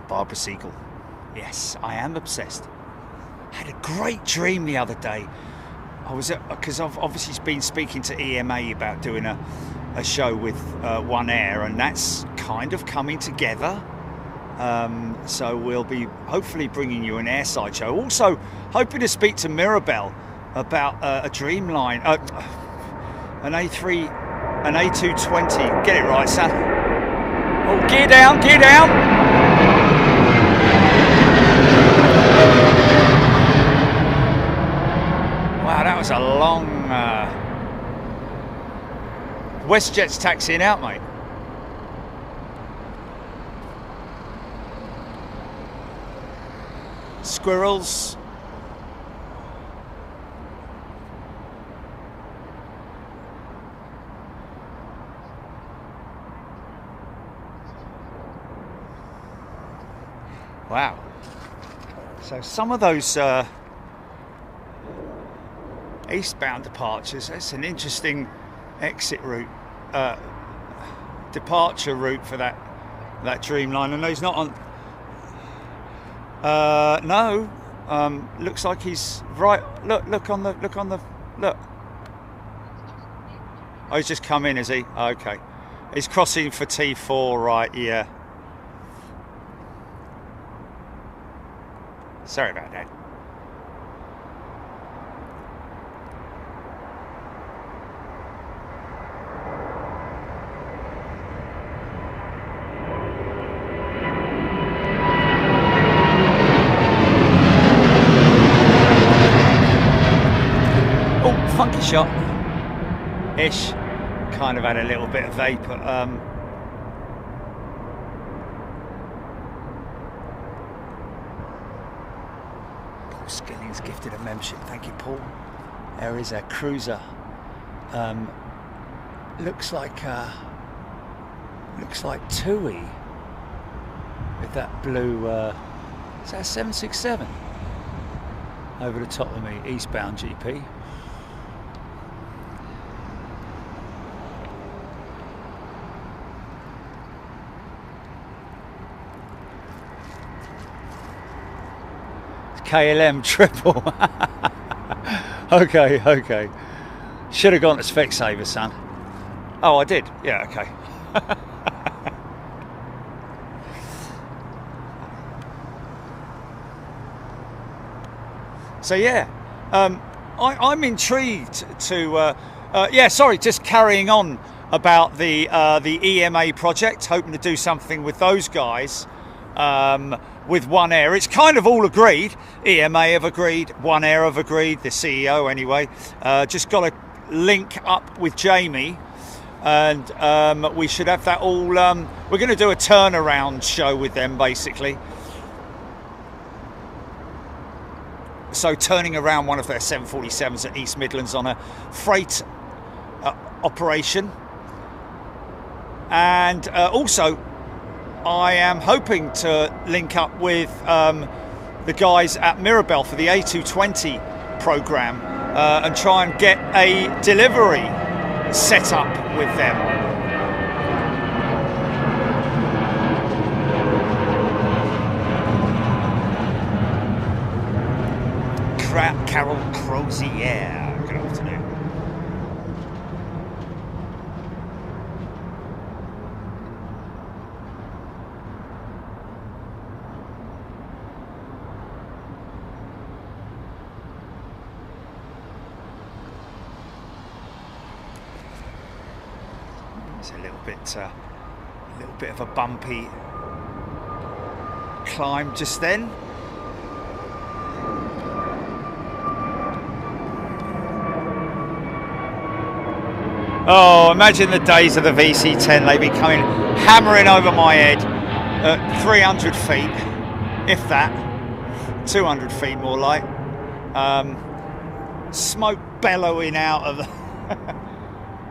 Barbara Siegel. Yes, I am obsessed. I had a great dream the other day. I was because I've obviously been speaking to EMA about doing a show with One Air, and that's kind of coming together. So we'll be hopefully bringing you an airside show. Also hoping to speak to Mirabel about a Dreamline, an A220. Get it right, son. Oh, gear down, gear down. Wow, that was a long... WestJet's taxiing out, mate. Squirrels. Wow. So some of those eastbound departures, that's an interesting exit route, departure route for that Dreamline. And he's not on. No. Looks like he's right. Look on the. Look. Oh, he's just come in, is he? Okay. He's crossing for T4, right? Yeah. Sorry about that. Oh, funky shot. Ish. Kind of had a little bit of vapour. Skilling's gifted a membership. Thank you, Paul. There is a cruiser. Looks like TUI with that blue. Is that a 767 over the top of me? Eastbound GP. KLM triple. Okay. Should have gone to Specsaver, son. Oh, I did. Yeah, okay. So yeah, I'm intrigued to. Yeah, sorry, just carrying on about the EMA project. Hoping to do something with those guys. With One Air, it's kind of all agreed. EMA have agreed, One Air have agreed, the CEO anyway. Just got to link up with Jamie, and we should have that all. We're going to do a turnaround show with them, basically. So turning around one of their 747s at East Midlands on a freight operation, and also. I am hoping to link up with the guys at Mirabel for the A220 program and try and get a delivery set up with them. Carol Crozier, good afternoon. A little bit of a bumpy climb just then. Oh, imagine the days of the VC10. They'd be coming hammering over my head at 300 feet, if that, 200 feet more like. Smoke bellowing out of the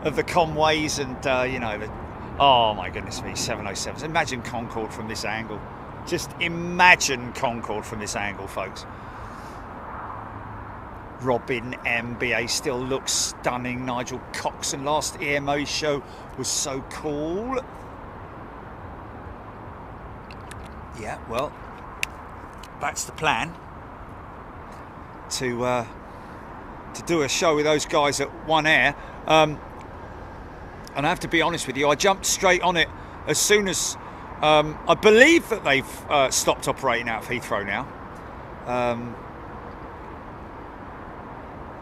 of the conways, and you know, oh my goodness me, 707s. Imagine Concorde from this angle. Just imagine Concorde from this angle, folks. Robin MBA still looks stunning. Nigel Coxon, last EMA show was so cool. Yeah, well, that's the plan. To to do a show with those guys at One Air. And I have to be honest with you, I jumped straight on it as soon as I believe that they've stopped operating out of Heathrow now,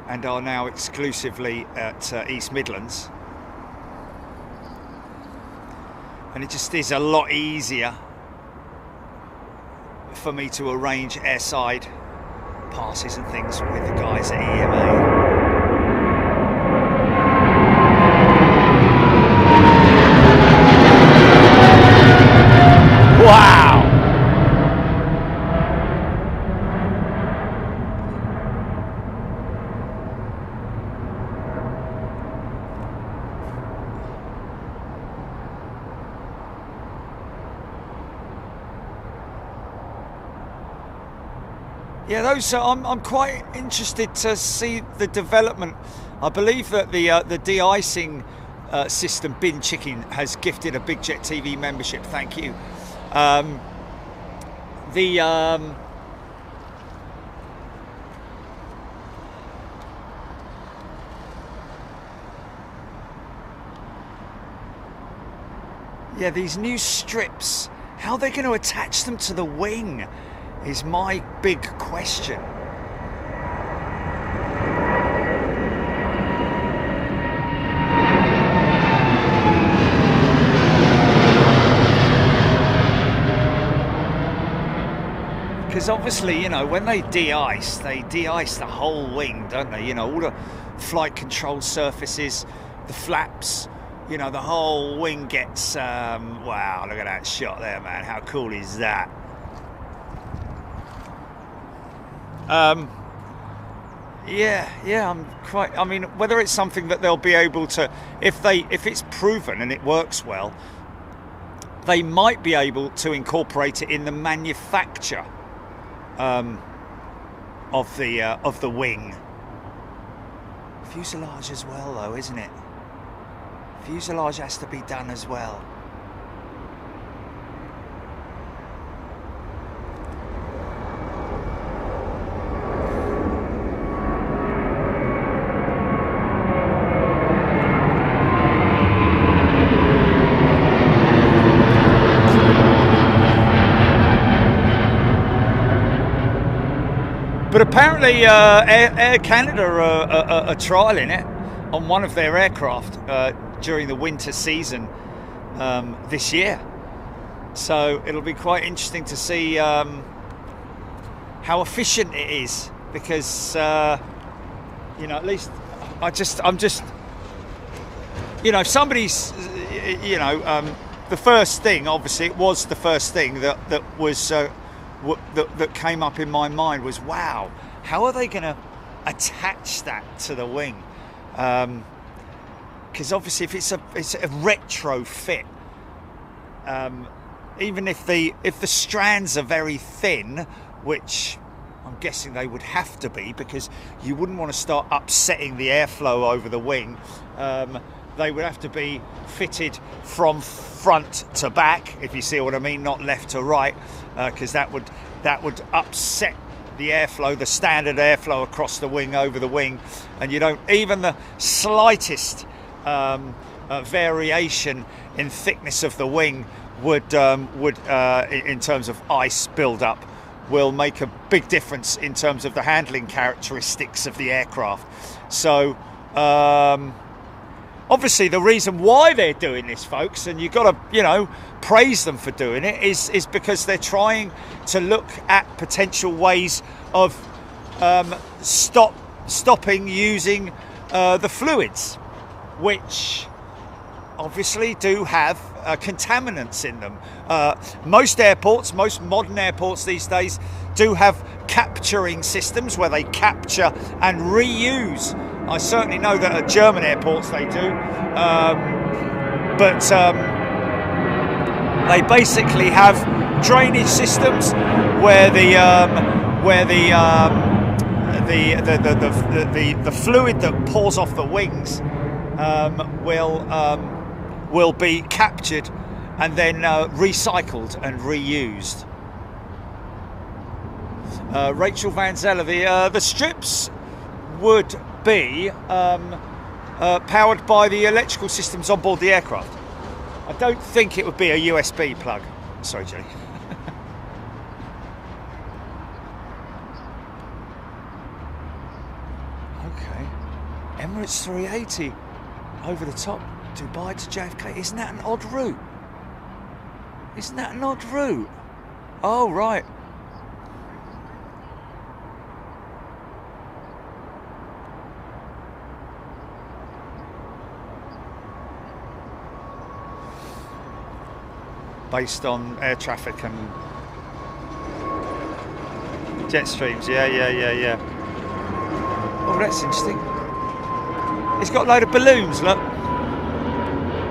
and are now exclusively at East Midlands. And it just is a lot easier for me to arrange airside passes and things with the guys at EMA. Wow! Yeah, those. I'm quite interested to see the development. I believe that the de-icing system, Bin Chicken, has gifted a Big Jet TV membership. Thank you. Yeah, these new strips, how they're going to attach them to the wing is my big question. Because obviously, you know, when they de-ice the whole wing, don't they? You know, all the flight control surfaces, the flaps, you know, the whole wing gets, wow, look at that shot there, man. How cool is that? Yeah, I'm quite, I mean, whether it's something that they'll be able to, if it's proven and it works well, they might be able to incorporate it in the manufacture of the wing. Fuselage as well, though, isn't it? Fuselage has to be done as well. But apparently Air Canada are trialling it on one of their aircraft during the winter season this year. So it'll be quite interesting to see how efficient it is, because you know, at least I'm just you know, if somebody's, you know, the first thing, obviously it was the first thing that was that came up in my mind was, wow, how are they going to attach that to the wing? Because obviously if it's a retrofit, even if the strands are very thin, which I'm guessing they would have to be, because you wouldn't want to start upsetting the airflow over the wing, they would have to be fitted from front to back, if you see what I mean, not left to right, because that would upset the airflow, the standard airflow across the wing, over the wing, and you don't, even the slightest variation in thickness of the wing would in terms of ice build-up, will make a big difference in terms of the handling characteristics of the aircraft. So obviously the reason why they're doing this, folks, and you've got to, you know, praise them for doing it, is because they're trying to look at potential ways of stopping using the fluids, which obviously do have contaminants in them. Most airports, most modern airports these days, do have capturing systems where they capture and reuse. I certainly know that at German airports they do, but they basically have drainage systems where the fluid that pours off the wings will be captured and then recycled and reused. Rachel Van Zeller, the strips would be powered by the electrical systems on board the aircraft. I don't think it would be a USB plug. Sorry, Jenny. Okay. Emirates 380 over the top, Dubai to JFK. Isn't that an odd route? Isn't that an odd route? Oh, right. Based on air traffic and jet streams, yeah. Oh, that's interesting. It's got a load of balloons, look.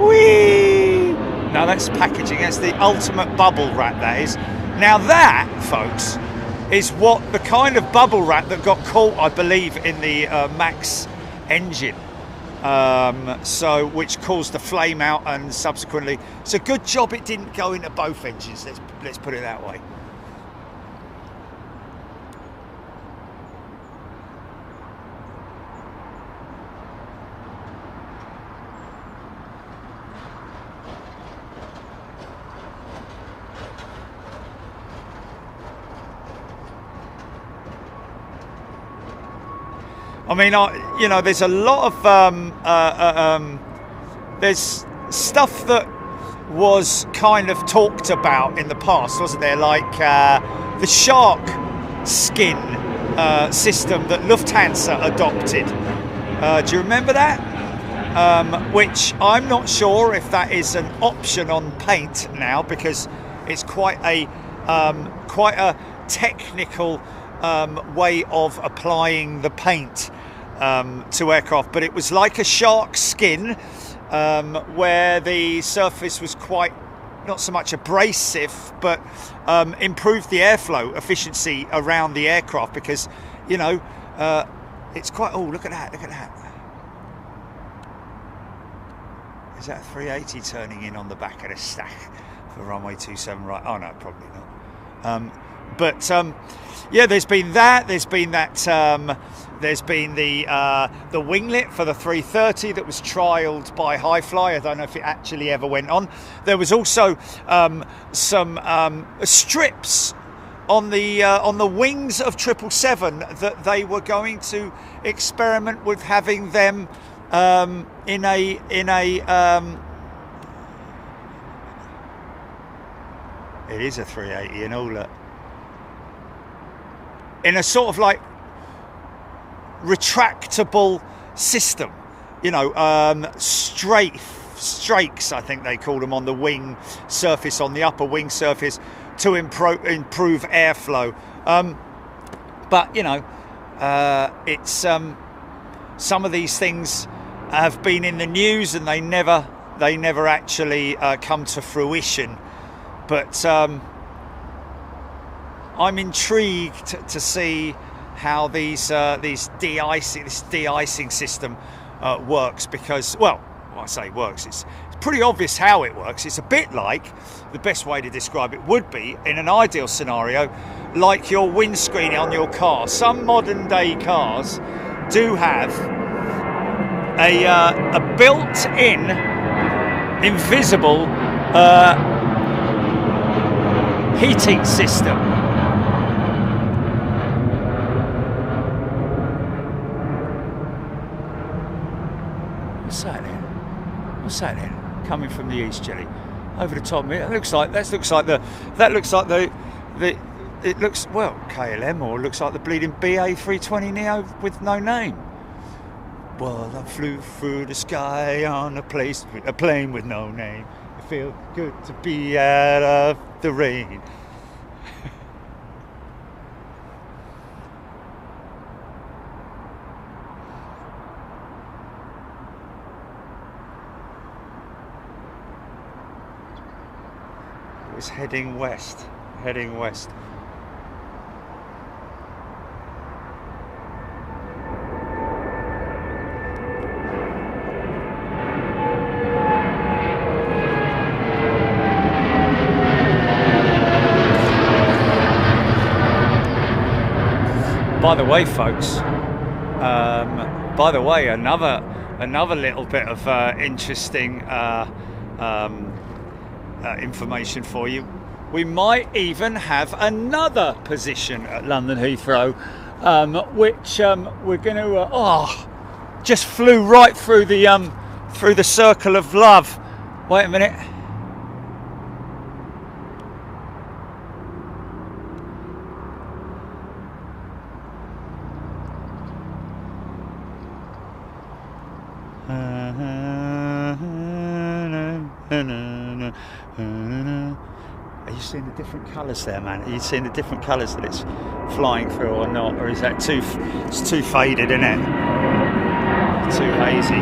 Whee! Now that's packaging, that's the ultimate bubble wrap, that is. Now that, folks, is what the kind of bubble wrap that got caught, I believe, in the Max engine. Which caused the flame out, and subsequently it's a good job it didn't go into both engines, let's put it that way. I mean, you know, there's a lot of there's stuff that was kind of talked about in the past, wasn't there? Like the shark skin system that Lufthansa adopted. Do you remember that? Which I'm not sure if that is an option on paint now, because it's quite a technical way of applying the paint to aircraft, but it was like a shark skin where the surface was quite not so much abrasive, but improved the airflow efficiency around the aircraft, because, you know, it's quite, oh, look at that, is that a 380 turning in on the back of the stack for runway 27 right? Oh no, probably not. Yeah, there's been that. There's been the winglet for the 330 that was trialled by Highfly. I don't know if it actually ever went on. There was also some strips on the wings of 777 that they were going to experiment with having them in a it is a 380 in all that. In a sort of like retractable system, you know, strakes, I think they call them, on the wing surface, on the upper wing surface, to improve airflow. But you know, it's some of these things have been in the news and they never actually come to fruition. But I'm intrigued to see how this de-icing system works, because, well, when I say works, it's pretty obvious how it works. It's a bit like, the best way to describe it would be, in an ideal scenario, like your windscreen on your car. Some modern day cars do have a built-in invisible heating system. What's that then? What's that then? Coming from the east, Jelly, over the top of me. It looks like well, KLM, or it looks like the bleeding BA 320 Neo with no name. Well, I flew through the sky on a plane with no name. It feels good to be out of the rain. It's heading west. By the way, folks, by the way, another little bit of interesting information for you. We might even have another position at London Heathrow, which we're going to. Just flew right through the circle of love. Wait a minute. Are you seeing the different colours there, man? Are you seeing the different colours that it's flying through or not? Or is that it's too faded, isn't it? Too hazy.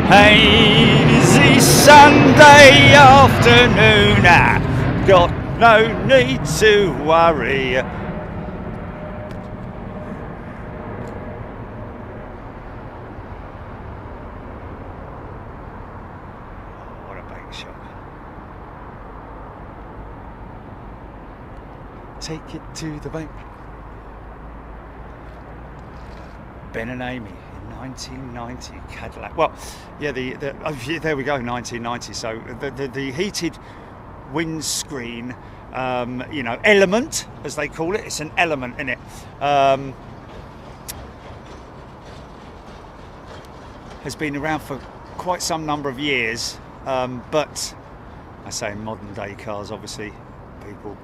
Hazy Sunday afternoon, I got no need to worry. What a bait shot. Take it to the bank. Ben and Amy in 1990 Cadillac. Well, yeah, there we go, 1990. So the heated windscreen, you know, element as they call it. It's an element in it. Has been around for quite some number of years, but I say in modern day cars, obviously, people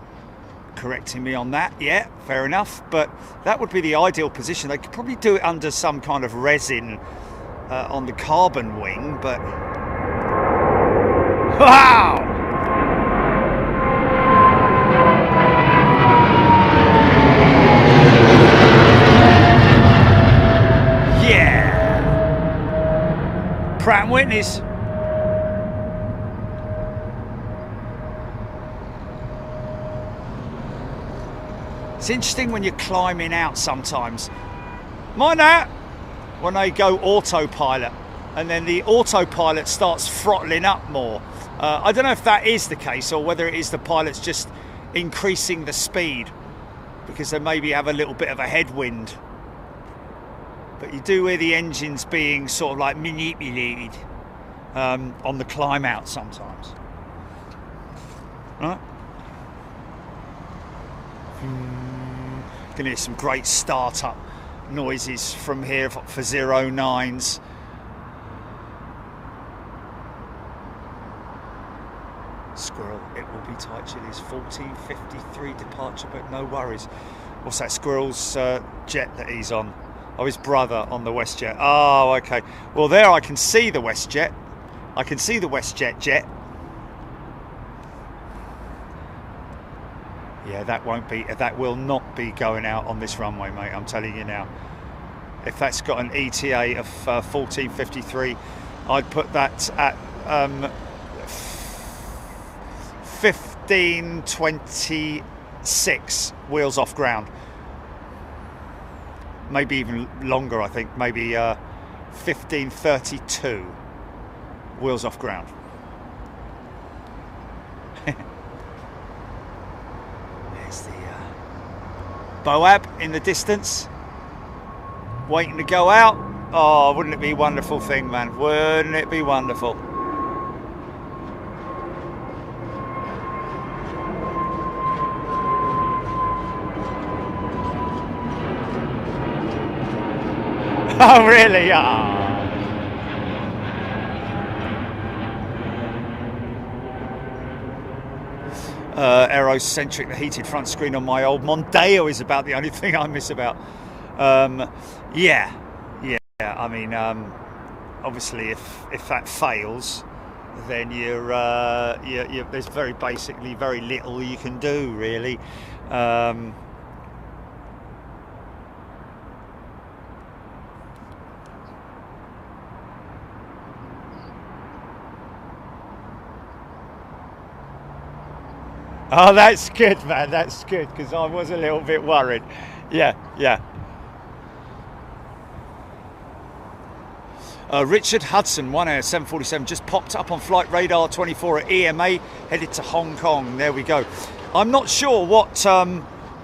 correcting me on that. Yeah, fair enough, but that would be the ideal position. They could probably do it under some kind of resin on the carbon wing, but wow, yeah, Pratt & Whitney's. It's interesting when you're climbing out sometimes. Mind that when they go autopilot and then the autopilot starts throttling up more. I don't know if that is the case or whether it is the pilot's just increasing the speed because they maybe have a little bit of a headwind. But you do hear the engines being sort of like manipulated on the climb out sometimes. Right? Going to hear some great startup noises from here for 09s. Squirrel, it will be tight, Chili's 14:53 departure, but no worries. What's that? Squirrel's jet that he's on? Oh, his brother on the WestJet. Oh, okay. Well, there I can see the WestJet. I can see the WestJet jet. Yeah, that will not be going out on this runway, mate. I'm telling you now. If that's got an ETA of 14:53, I'd put that at 15:26 wheels off ground. Maybe even longer, I think. Maybe 15:32 wheels off ground. There's the Boab in the distance, waiting to go out. Oh, wouldn't it be a wonderful thing, man? Wouldn't it be wonderful? Oh, really? Oh. Aerocentric, the heated front screen on my old Mondeo is about the only thing I miss about. Yeah. I mean, obviously, if that fails, then you're there's basically very little you can do, really. Oh, that's good, man. That's good, because I was a little bit worried. Yeah. Richard Hudson, 1 747, just popped up on flight radar 24 at EMA, headed to Hong Kong. There we go. I'm not sure what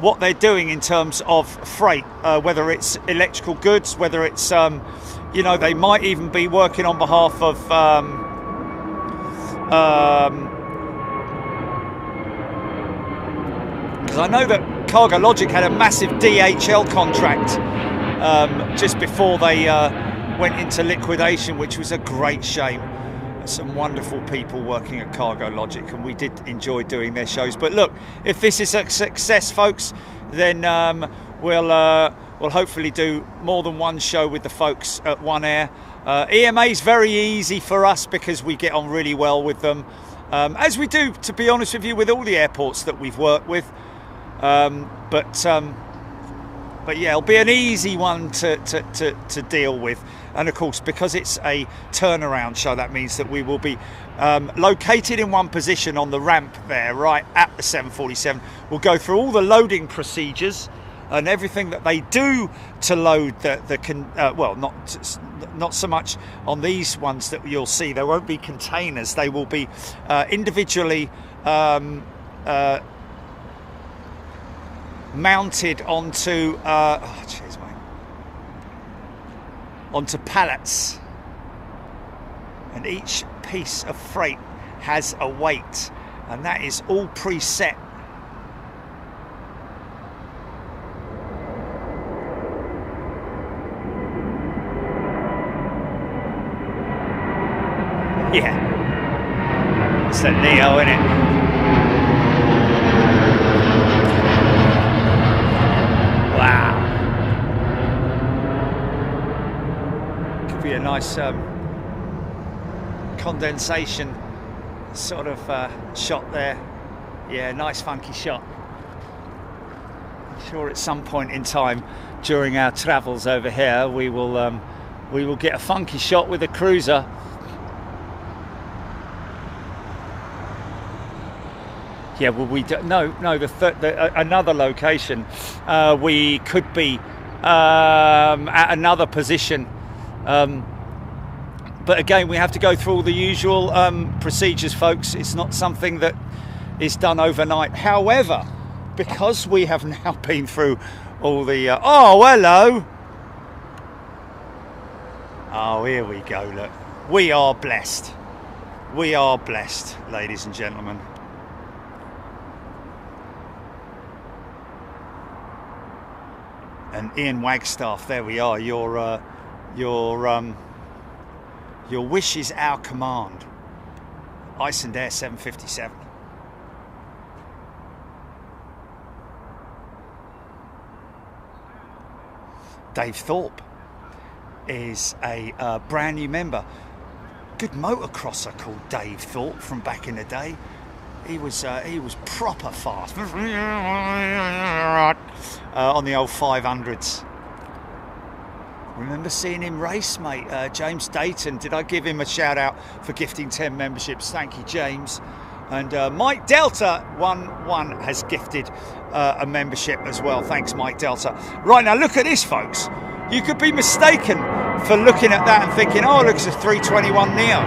what they're doing in terms of freight, whether it's electrical goods, whether it's you know, they might even be working on behalf of because I know that CargoLogic had a massive DHL contract just before they went into liquidation, which was a great shame. Some wonderful people working at CargoLogic, and we did enjoy doing their shows. But look, if this is a success, folks, then we'll hopefully do more than one show with the folks at One Air. EMA is very easy for us because we get on really well with them, as we do, to be honest with you, with all the airports that we've worked with. But yeah, it'll be an easy one to deal with. And of course, because it's a turnaround show, that means that we will be located in one position on the ramp there, right at the 747. We'll go through all the loading procedures and everything that they do to load well, not so much on these ones that you'll see. There won't be containers. They will be individually mounted onto onto pallets, and each piece of freight has a weight, and that is all preset. Yeah, it's the Neo, isn't it? Be a nice condensation sort of shot there. Yeah, nice funky shot. I'm sure at some point in time during our travels over here we will get a funky shot with a cruiser. Yeah, well, we do, no, another location. We could be at another position. But again, we have to go through all the usual procedures, folks. It's not something that is done overnight. However, because we have now been through all the oh, hello. Oh, here we go. Look, we are blessed. We are blessed, ladies and gentlemen. And Ian Wagstaff, there we are. Your wish is our command. Icelandair 757. Dave Thorpe is a brand new member. Good motocrosser called Dave Thorpe from back in the day. He was proper fast on the old 500s. Remember seeing him race, mate. James Dayton, did I give him a shout out for gifting 10 memberships? Thank you, James. And Mike Delta 11 has gifted a membership as well. Thanks, Mike Delta. Right, now look at this, folks. You could be mistaken for looking at that and thinking, oh, it looks a 321 Neo.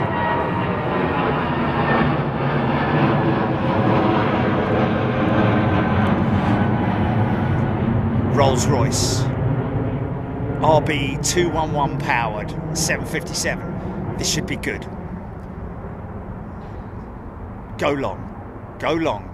Rolls-Royce. RB211 powered 757. This should be good. Go long. Go long.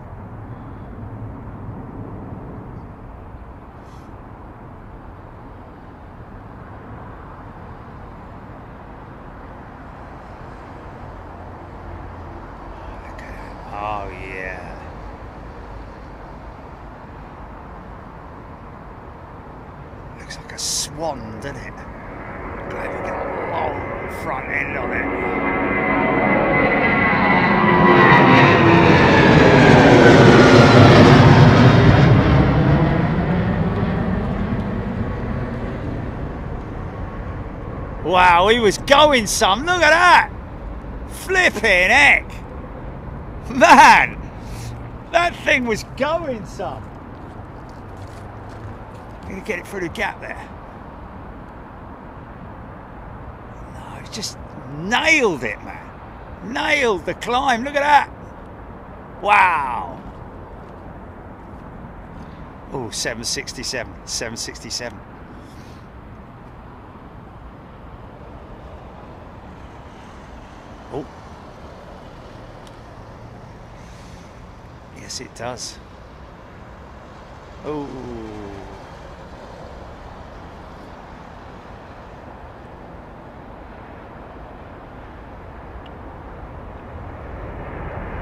Look at that. Oh yeah. Looks like a swan, doesn't it? Glad we got a long front end on it. Wow, he was going some. Look at that. Flipping heck. Man, that thing was going some. I'm going to get it through the gap there. No, he just nailed it, man. Nailed the climb. Look at that. Wow. Oh, 767, 767. Oh. Yes, it does. Oh.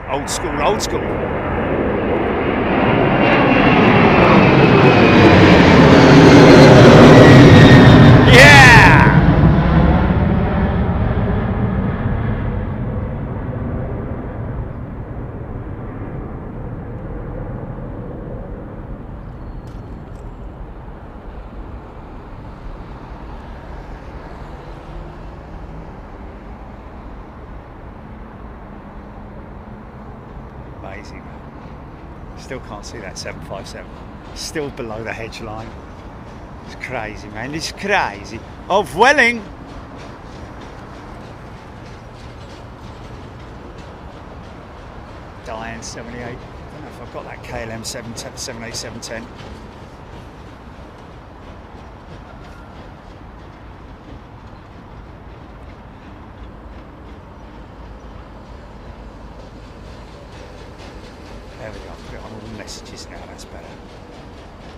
Old school, old school. Yeah! Amazing. Still can't see that 757. Still below the hedge line. It's crazy, man. It's crazy. Of Welling. Diane 78. I don't know if I've got that KLM 78710. There we go. I'll put it on all messages now. That's better.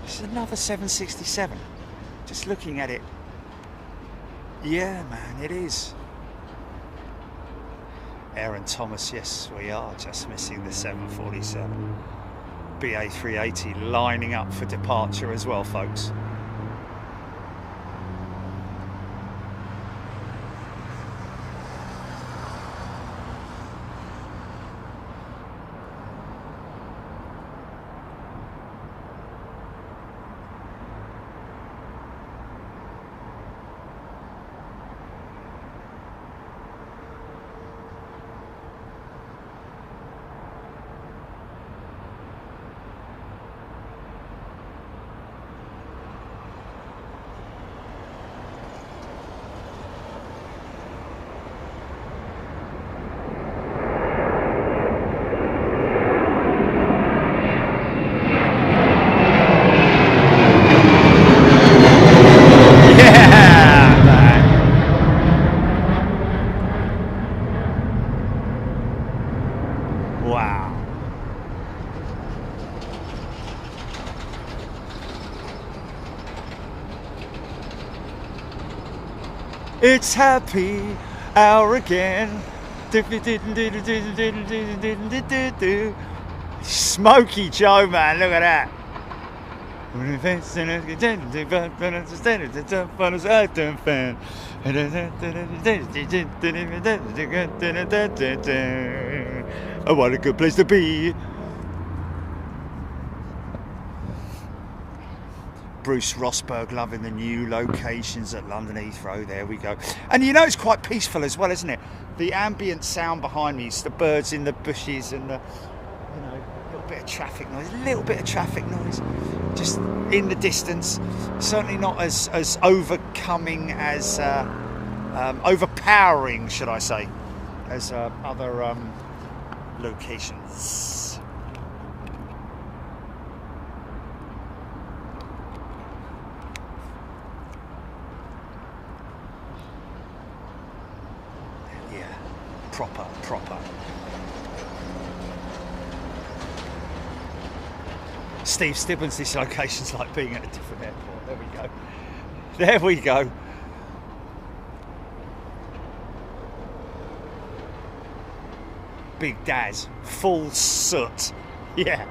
This is another 767. Just looking at it. Yeah, man, it is. Aaron Thomas, yes, we are just missing the 747. BA 380 lining up for departure as well, folks. It's happy hour again. Smoky Joe, man, look at that. Oh, what a good place to be. Bruce Rosberg loving the new locations at London Heathrow. There we go. And you know, it's quite peaceful as well, isn't it? The ambient sound behind me, it's the birds in the bushes and the, you know, little bit of traffic noise, just in the distance. Certainly not as overcoming as overpowering, should I say, as other locations. Proper. Steve Stibbons, this location's like being at a different airport. There we go. Big Daz, full soot. Yeah.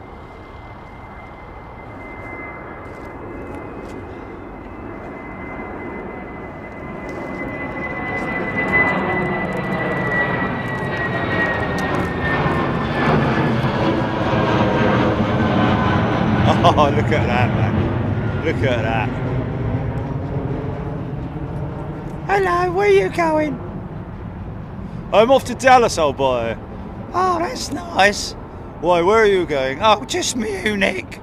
Oh, look at that, man. Look at that. Hello, where are you going? I'm off to Dallas, old boy. Oh, that's nice. Why, where are you going? Oh, just Munich.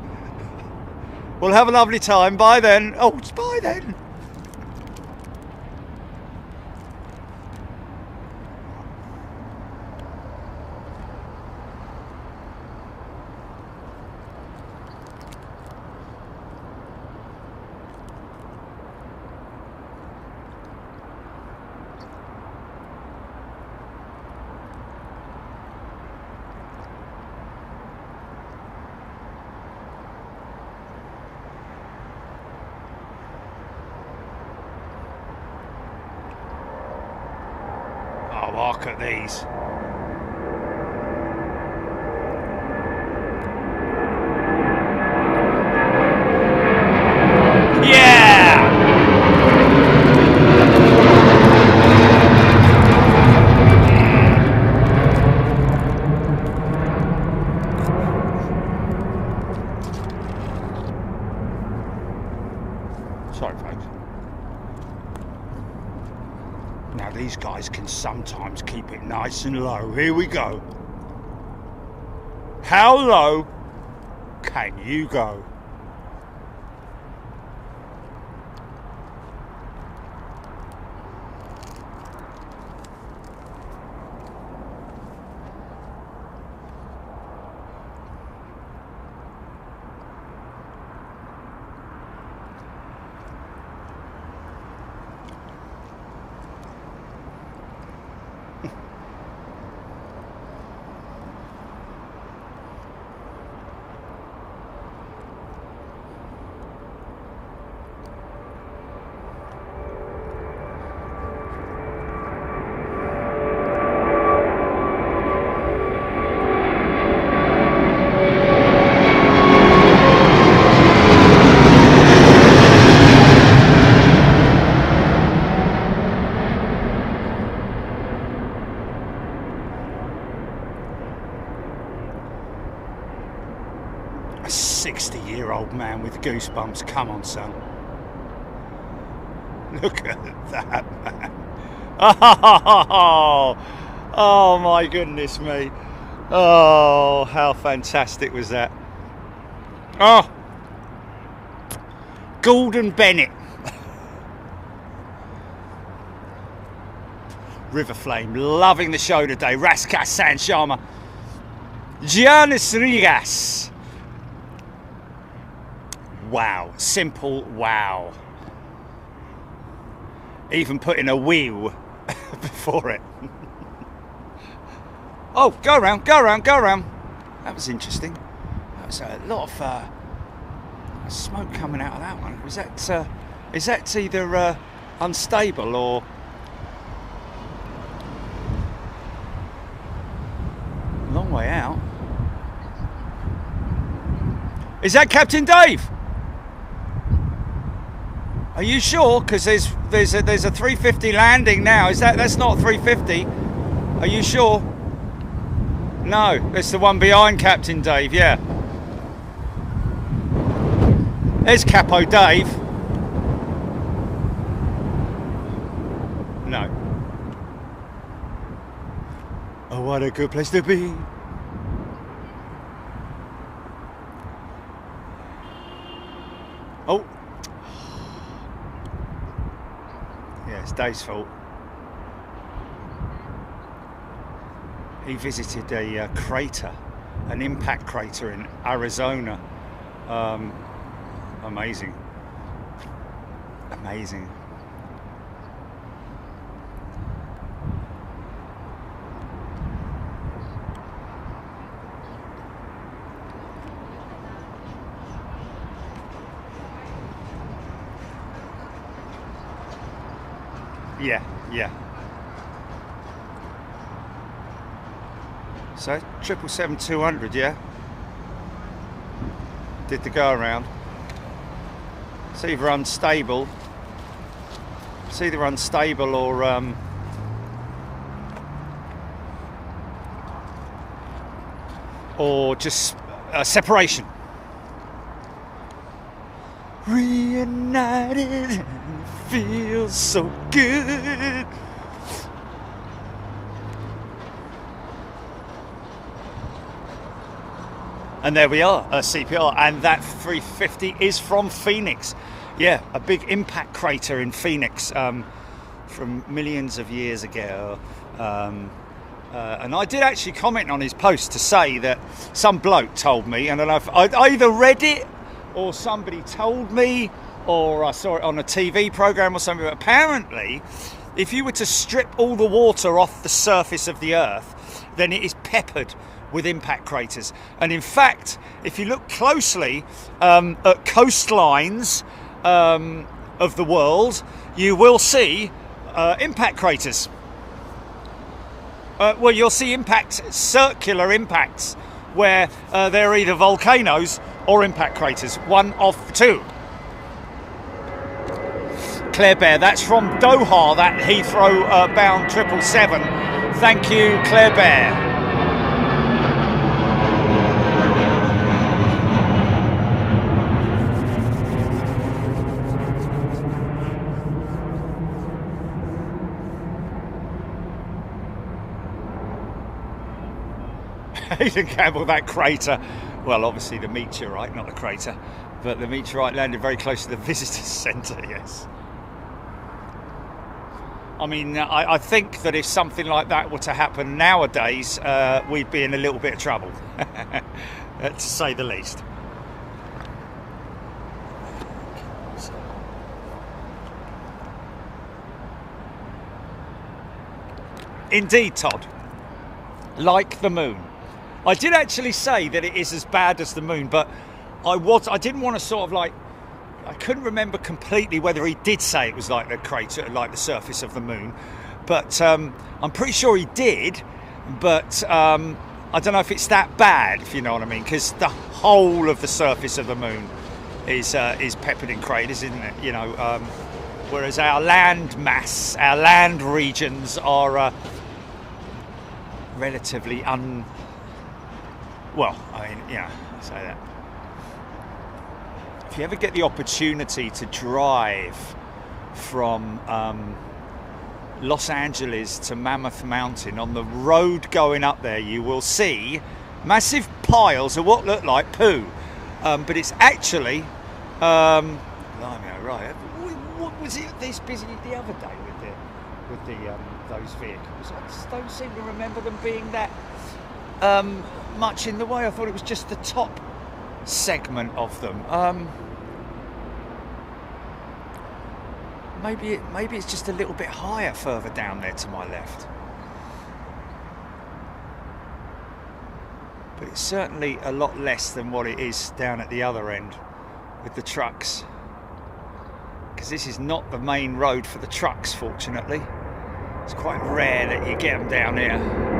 Well, have a lovely time. Bye then. Oh, bye then. Look at these. Yeah! Sorry, folks. Now these guys can sometimes keep it nice and low. Here we go. How low can you go? A 60-year-old man with goosebumps. Come on, son. Look at that, man. Oh my goodness me. Oh, how fantastic was that? Oh, Gordon Bennett. River Flame, loving the show today. Raskas San Sharma. Giannis Rigas. Wow, simple wow. Even putting a wheel before it. Oh, go around, go around, go around. That was interesting. That was a lot of smoke coming out of that one. Was that? Is that either unstable or? Long way out. Is that Captain Dave? Are you sure? Because there's a 350 landing now. That's not 350? Are you sure? No, it's the one behind Captain Dave. Yeah. There's Capo Dave. No. Oh, what a good place to be. Oh. Yeah, it's Dave's fault. He visited a crater, an impact crater in Arizona. Amazing. Amazing. Yeah, yeah. So 777-200, yeah. Did the go around. It's either unstable. It's either unstable or just separation. Reunited, feels so good. And there we are, CPR, and that 350 is from Phoenix. Yeah, a big impact crater in Phoenix from millions of years ago. And I did actually comment on his post to say that some bloke told me, and I don't know if I either read it or somebody told me, or I saw it on a TV program or something, but apparently if you were to strip all the water off the surface of the earth, then it is peppered with impact craters. And in fact, if you look closely at coastlines of the world, you will see impact craters. Well, you'll see impacts, circular impacts, where they're either volcanoes or impact craters. One of two. Claire Bear, that's from Doha, that Heathrow bound 777. Thank you, Claire Bear. Aidan Campbell, that crater, well, obviously the meteorite, not the crater, but the meteorite landed very close to the visitor centre, yes. I mean, I think that if something like that were to happen nowadays, we'd be in a little bit of trouble, to say the least. Indeed, Todd, like the moon. I did actually say that it is as bad as the moon, but I didn't want to sort of like, I couldn't remember completely whether he did say it was like the crater, like the surface of the moon, but I'm pretty sure he did, but I don't know if it's that bad, if you know what I mean, because the whole of the surface of the moon is peppered in craters, isn't it? You know, whereas our land mass, our land regions are relatively well, I mean, yeah, I say that. If you ever get the opportunity to drive from Los Angeles to Mammoth Mountain, on the road going up there, you will see massive piles of what look like poo, but it's actually, right, what was it this busy the other day with those vehicles? I just don't seem to remember them being that much in the way. I thought it was just the top segment of them. Maybe it's just a little bit higher further down there to my left. But it's certainly a lot less than what it is down at the other end with the trucks. Because this is not the main road for the trucks, fortunately. It's quite rare that you get them down here.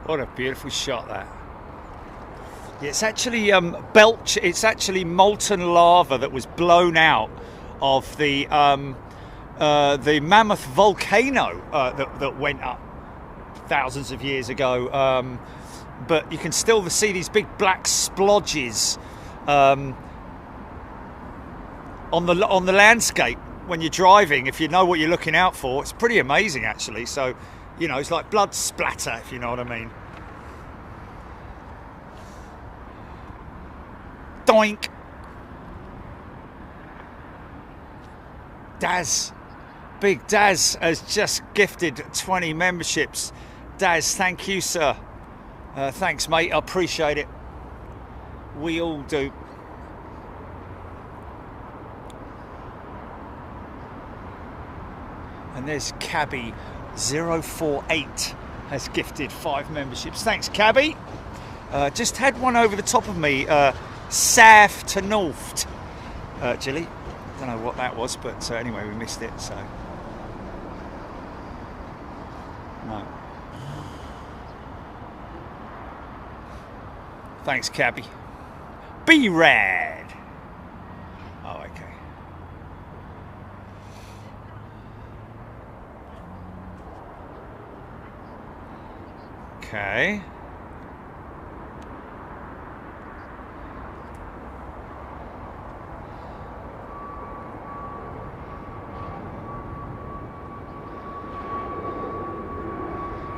What a beautiful shot that. It's actually it's actually molten lava that was blown out of the Mammoth volcano that went up thousands of years ago. But you can still see these big black splodges on the landscape when you're driving. If you know what you're looking out for, it's pretty amazing actually. So, you know, it's like blood splatter, if you know what I mean. Doink. Daz, Big Daz has just gifted 20 memberships. Daz, thank you, sir. Thanks, mate. I appreciate it. We all do. And there's Cabby 048 has gifted 5 memberships. Thanks, Cabby. Just had one over the top of me. South to North, Gilly. Don't know what that was, but anyway, we missed it. So no. Thanks, Cabby. Be rad. Oh, okay. Okay.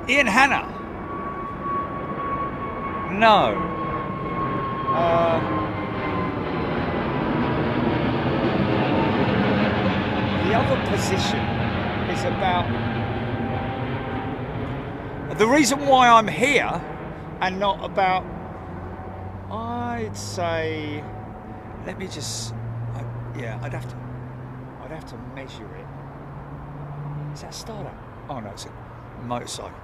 Ian Hanna. No. The other position is about The reason why I'm here and not about, I'd say, let me just, yeah, I'd have to measure it. Is that a starter? Oh no, it's a motorcycle.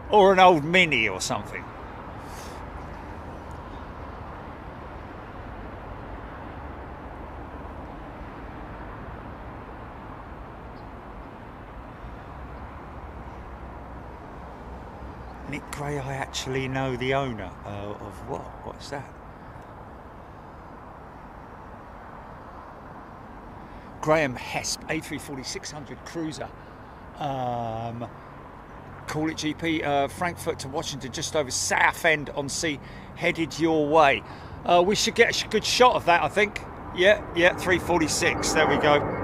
Or an old Mini or something. Nick Gray, I actually know the owner of what? What's that? Graham Hesp, A340-600 cruiser. Call it GP, Frankfurt to Washington, just over Southend on Sea, headed your way. We should get a good shot of that, I think. Yeah, 346, there we go.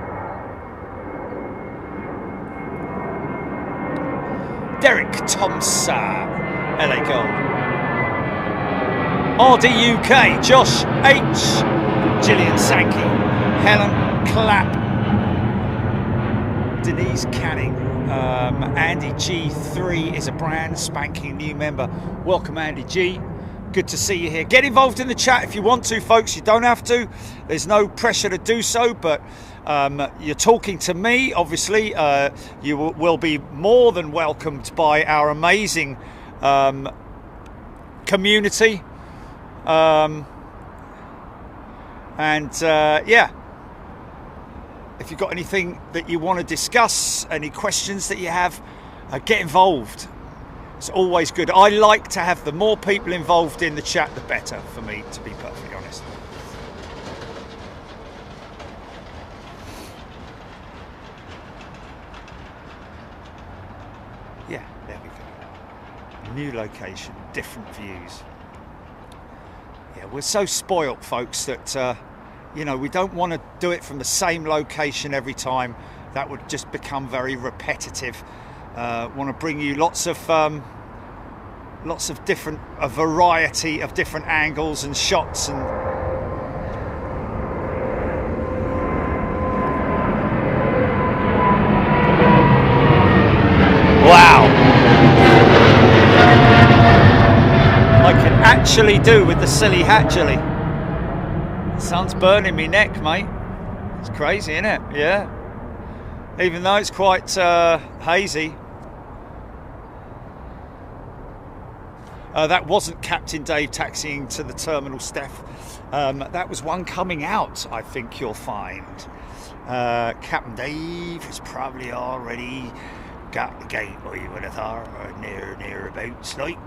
Derek Thompson, LA Gold. RDUK, Josh H, Gillian Sankey, Helen Clapp, Denise Canning, Andy G3 is a brand spanking new member. Welcome, Andy G. Good to see you here. Get involved in the chat if you want to, folks. You don't have to. There's no pressure to do so, but you're talking to me, obviously. You will be more than welcomed by our amazing community. Yeah. If you've got anything that you want to discuss, any questions that you have, get involved. It's always good. I like to have the more people involved in the chat, the better for me, to be perfectly honest. Yeah, there we go. New location, different views. Yeah, we're so spoilt, folks, that you know, we don't want to do it from the same location every time. That would just become very repetitive. Want to bring you lots of different, a variety of different angles and shots and. Wow! I can actually do with the silly hat jelly. Sun's burning me neck, mate. It's crazy, isn't it? Yeah. Even though it's quite hazy. That wasn't Captain Dave taxiing to the terminal, Steph. That was one coming out, I think you'll find. Captain Dave has probably already got the gate, I would have thought, or nearabouts, like.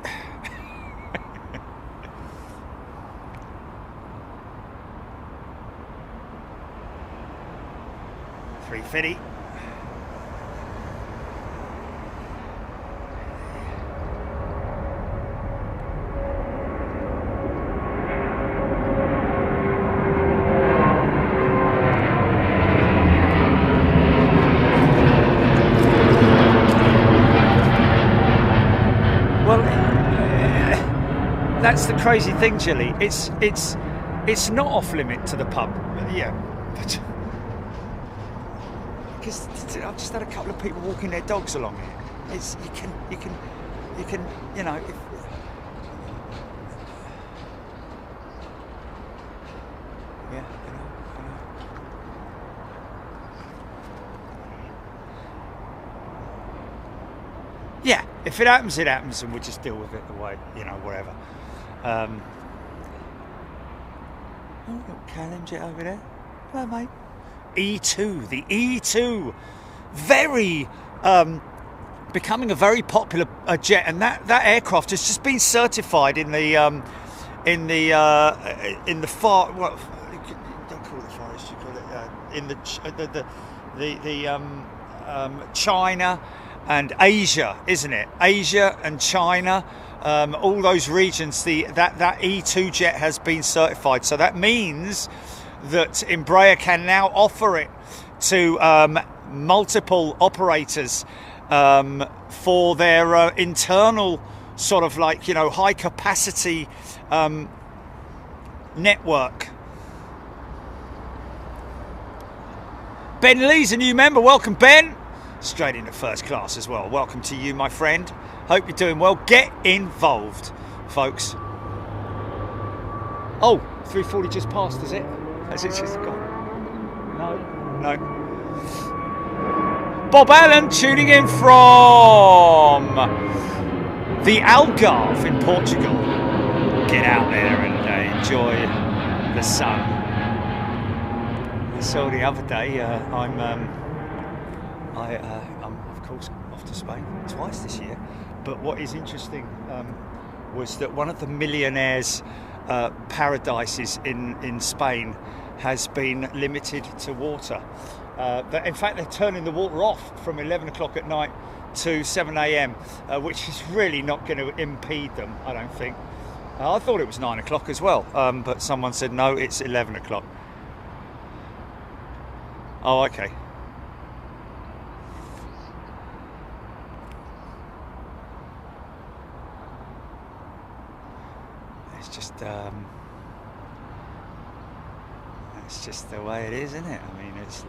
350. Well, that's the crazy thing, Jilly. It's not off limit to the pub. Yeah. Because I've just had a couple of people walking their dogs along here. It's you can you know. Yeah, you know. Yeah, if it happens, it happens, and we'll just deal with it the way, you know, whatever. Oh, we've got Callum Jet over there. Hello, mate. E2, the E2, very becoming a very popular jet, and that aircraft has just been certified in the far, well, don't call it the Far East, you call it in China and Asia, isn't it? Asia and China, all those regions. That E2 jet has been certified, so that means that Embraer can now offer it to multiple operators for their internal sort of, like, you know, high capacity network. Ben Lee's a new member. Welcome, Ben. Straight into first class as well. Welcome to you, my friend. Hope you're doing well. Get involved, folks. Oh, 3:40 just passed, is it? Has it just gone? No. Bob Allen tuning in from the Algarve in Portugal. Get out there and enjoy the sun. So the other day, I'm of course off to Spain twice this year. But what is interesting was that one of the millionaires' paradises in Spain has been limited to water. In fact, they're turning the water off from 11 o'clock at night to 7 a.m, which is really not going to impede them, I don't think. I thought it was 9 o'clock as well, but someone said no, it's 11 o'clock. Oh, okay. It's just the way it is, isn't it? I mean, it's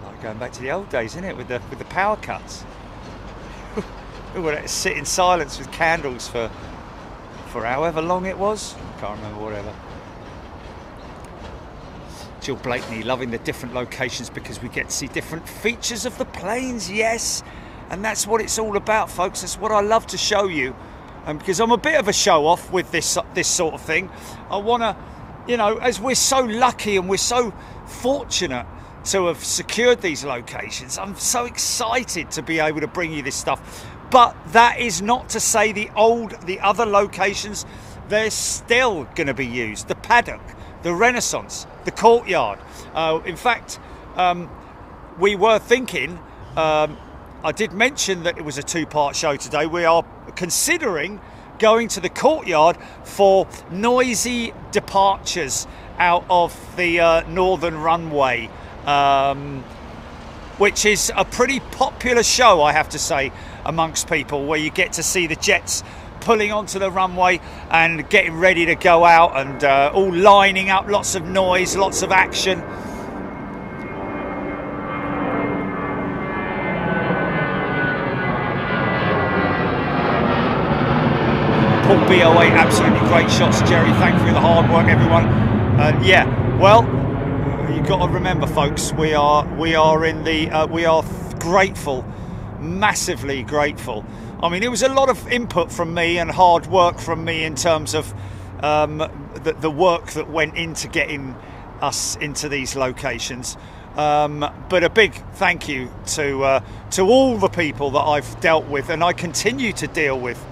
like going back to the old days, isn't it, with the power cuts? We would sit in silence with candles for however long it was. Can't remember, whatever. Jill Blakeney loving the different locations because we get to see different features of the planes. Yes, and that's what it's all about, folks. That's what I love to show you. And because I'm a bit of a show off with this sort of thing, I want to, you know, as we're so lucky and we're so fortunate to have secured these locations, I'm so excited to be able to bring you this stuff. But that is not to say the other locations, they're still going to be used. The paddock, the Renaissance, the courtyard. In fact, we were thinking, I did mention that it was a two-part show today. We are considering going to the courtyard for noisy departures out of the northern runway, which is a pretty popular show, I have to say, amongst people, where you get to see the jets pulling onto the runway and getting ready to go out and all lining up, lots of noise, lots of action. Paul B08, absolutely great shots, Jerry. Thank you for the hard work, everyone. Yeah, well, you've got to remember, folks, we are grateful, massively grateful. I mean, it was a lot of input from me and hard work from me in terms of the work that went into getting us into these locations. But a big thank you to all the people that I've dealt with and I continue to deal with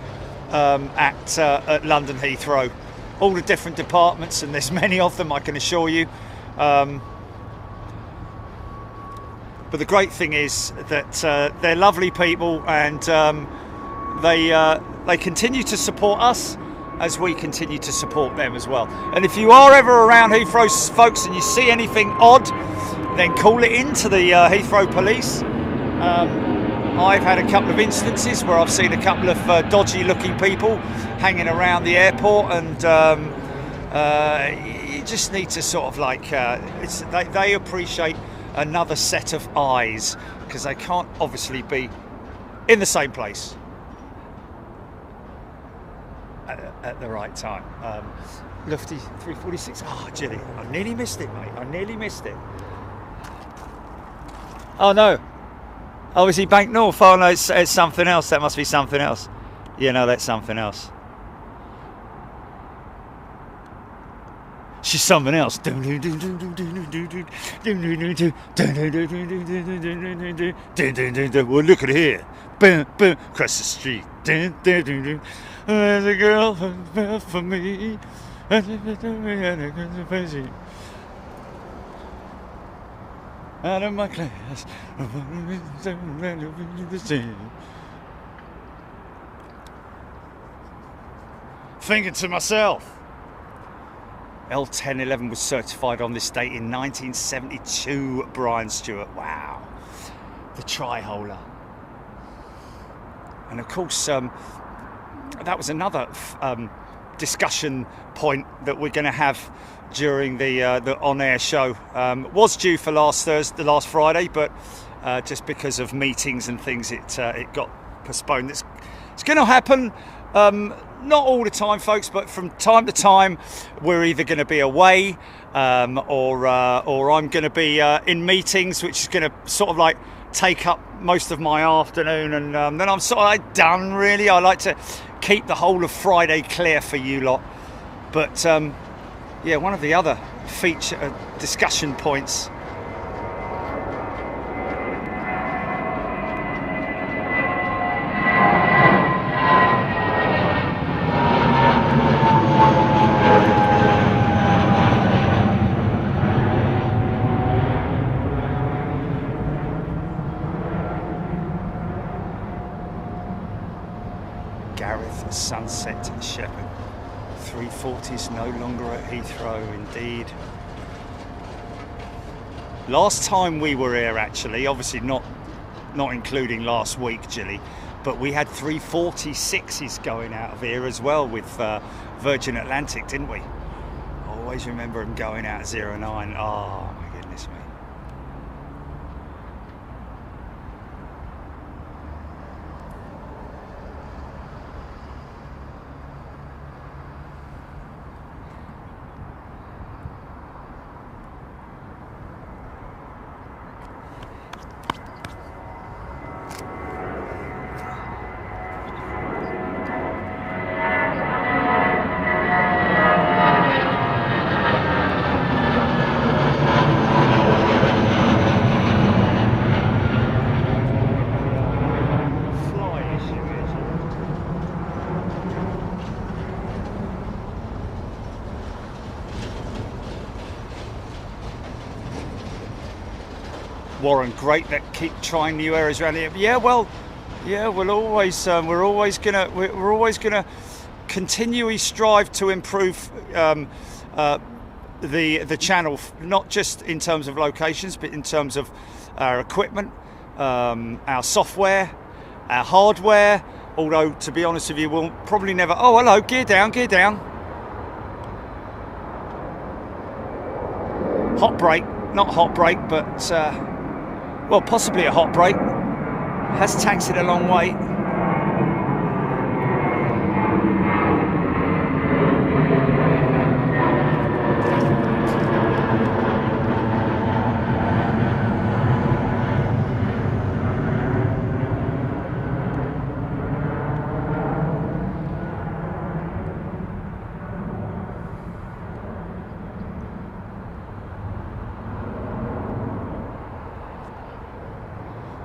at London Heathrow, all the different departments, and there's many of them, I can assure you. But the great thing is that they're lovely people, and they continue to support us as we continue to support them as well. And if you are ever around Heathrow, folks, and you see anything odd, then call it into the Heathrow police. I've had a couple of instances where I've seen a couple of dodgy looking people hanging around the airport, and you just need to sort of like, they appreciate another set of eyes, because they can't obviously be in the same place at the right time. Lufty 346, oh Jilly, I nearly missed it, mate, I nearly missed it. Oh no. Oh, is he Bank North? Oh no, it's something else. That must be something else. Yeah, no, that's something else. She's something else. Well, look at here. Across the street. There's a girl for me. Out of my class, thinking to myself, L1011 was certified on this date in 1972, Brian Stewart. Wow, the tri-holer. And of course, that was another discussion point that we're going to have during the on-air show. Was due for last Friday, but just because of meetings and things, it got postponed. It's going to happen. Not all the time, folks, but from time to time, we're either going to be away or I'm going to be in meetings, which is going to sort of like take up most of my afternoon, and then I'm sort of like done, really. I like to keep the whole of Friday clear for you lot. But yeah, one of the other feature discussion points. Sunset at Shepherd. 340s no longer at Heathrow, indeed. Last time we were here, actually, obviously not including last week, Gilly, but we had 346s going out of here as well with Virgin Atlantic, didn't we? I always remember them going out at 09. Oh my goodness me. Warren, great that keep trying new areas around here. Yeah, well, yeah, we're always gonna continually strive to improve the channel, not just in terms of locations, but in terms of our equipment, our software, our hardware. Although, to be honest with you, we'll probably never. Oh, hello, gear down, gear down. Hot brake, not hot brake, but. Well, possibly a hot brake. Has taxied a long way.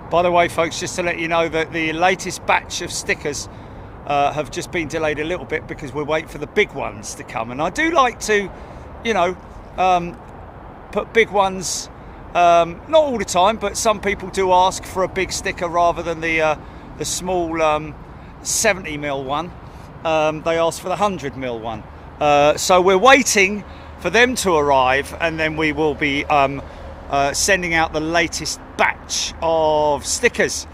By the way, folks, just to let you know that the latest batch of stickers have just been delayed a little bit because we're waiting for the big ones to come. And I do like to, you know, put big ones, not all the time, but some people do ask for a big sticker rather than the small 70mm one. They ask for the 100mm one. So we're waiting for them to arrive, and then we will be sending out the latest batch of stickers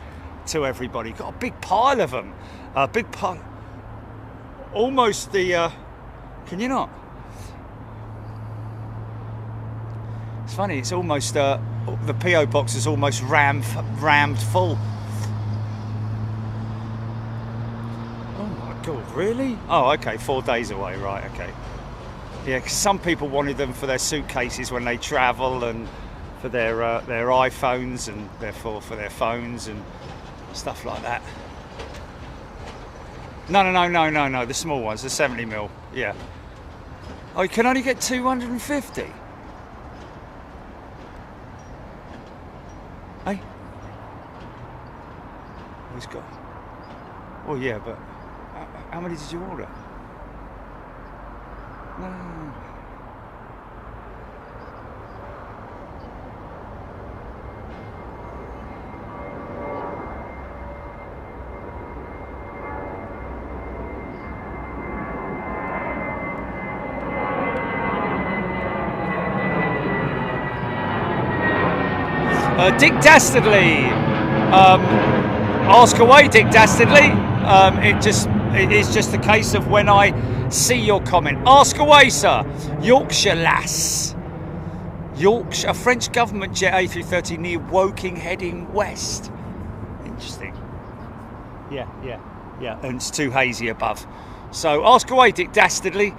to everybody. Got a big pile of them, a big pile, almost the can you not? It's funny, it's almost the PO box is almost rammed full. Oh my god, really? Oh, okay, 4 days away, right? Okay, yeah, 'cause some people wanted them for their suitcases when they travel, and for their iPhones, and therefore for their phones and stuff like that. No, the small ones, the 70mm, yeah. Oh, you can only get 250? Hey? Who's got? Oh yeah, but how many did you order? No. Dick Dastardly, ask away, Dick Dastardly. It is just a case of when I see your comment. Ask away, sir. Yorkshire lass. Yorkshire, a French government jet A330 near Woking heading west. Interesting. Yeah. Yeah, and it's too hazy above. So ask away, Dick Dastardly.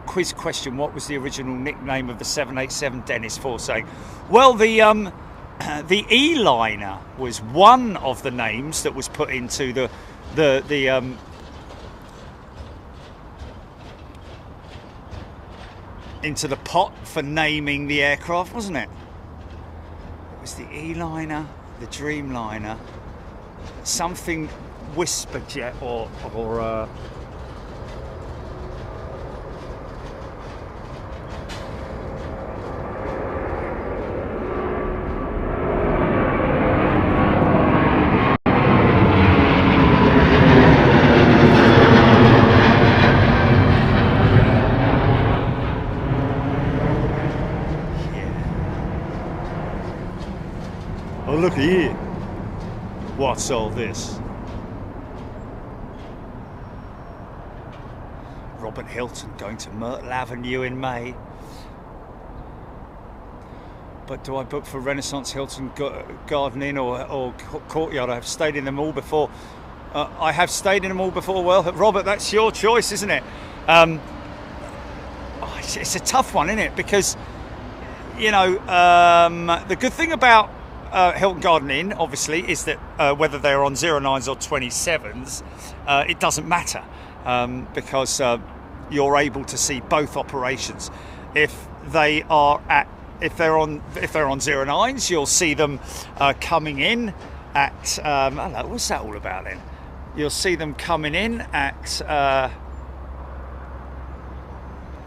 Quiz question: what was the original nickname of the 787? Dennis Forsake. Well, the E-liner was one of the names that was put into the into the pot for naming the aircraft, wasn't it? It was the E-liner, the Dreamliner, something Whisperjet or oh, look here. What's all this? Robert Hilton going to Myrtle Avenue in May. But do I book for Renaissance, Hilton, Garden Inn or Courtyard? I have stayed in them all before. I have stayed in them all before. Well, Robert, that's your choice, isn't it? It's a tough one, isn't it? Because, you know, the good thing about Hilton Garden Inn, obviously, is that whether they're on 09s or 27s, it doesn't matter because you're able to see both operations. If they're on 09s, you'll see them coming in at hello, what's that all about then? You'll see them coming in at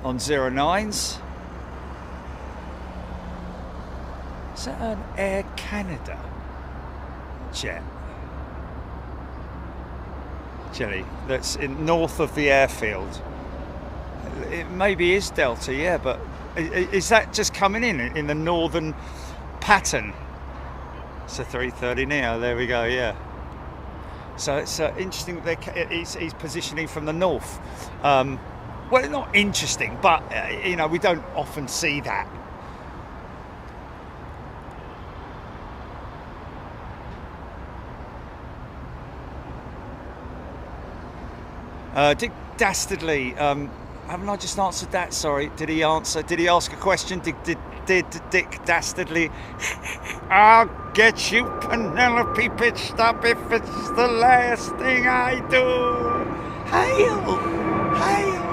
on 09s. Is that an Air Canada jet? Jelly, that's in north of the airfield. It maybe is Delta, yeah, but is that just coming in the northern pattern? It's a 330 Neo, there we go, yeah. So it's interesting that he's positioning from the north. Well, not interesting, but you know, we don't often see that. Dick Dastardly, haven't I just answered that? Sorry, did he answer? Did he ask a question? Did Dick Dastardly? I'll get you, Penelope Pitstop, if it's the last thing I do. Hail! Hail!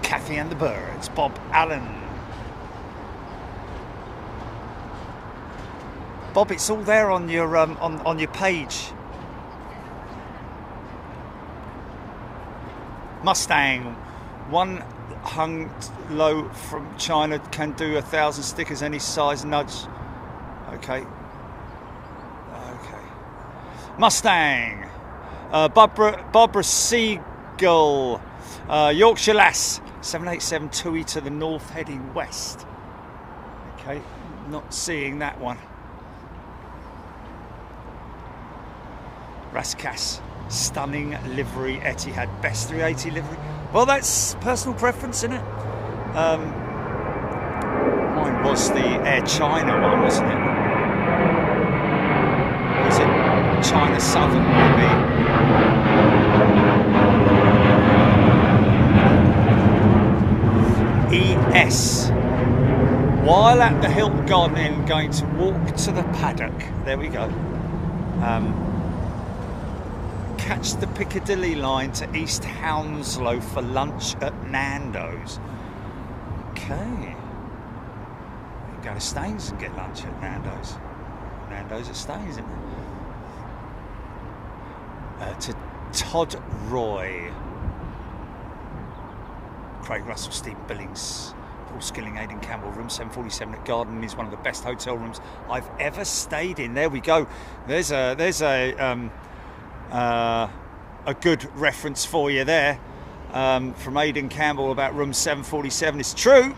Kathy and the Birds, Bob Allen. Bob, it's all there on your on your page. Mustang, one hung low from China, can do 1,000 stickers any size nudge. Okay. Okay. Mustang, Barbara Siegel, Yorkshire Lass. 787 TUI to the north heading west. Okay, not seeing that one. Raskas, stunning livery, Etihad, best 380 livery. Well, that's personal preference, isn't it? Mine was the Air China one, wasn't it? Was it China Southern, maybe? ES. While at the Hilton Garden Inn, going to walk to the paddock. There we go. Catch the Piccadilly line to East Hounslow for lunch at Nando's. Okay. You go to Staines and get lunch at Nando's. Nando's at Staines, isn't it? To Todd Roy. Craig Russell, Steve Billings, Paul Skilling, Aidan Campbell, room 747 at Garden is one of the best hotel rooms I've ever stayed in. There we go. There's a good reference for you there from Aidan Campbell about room 747. It's true.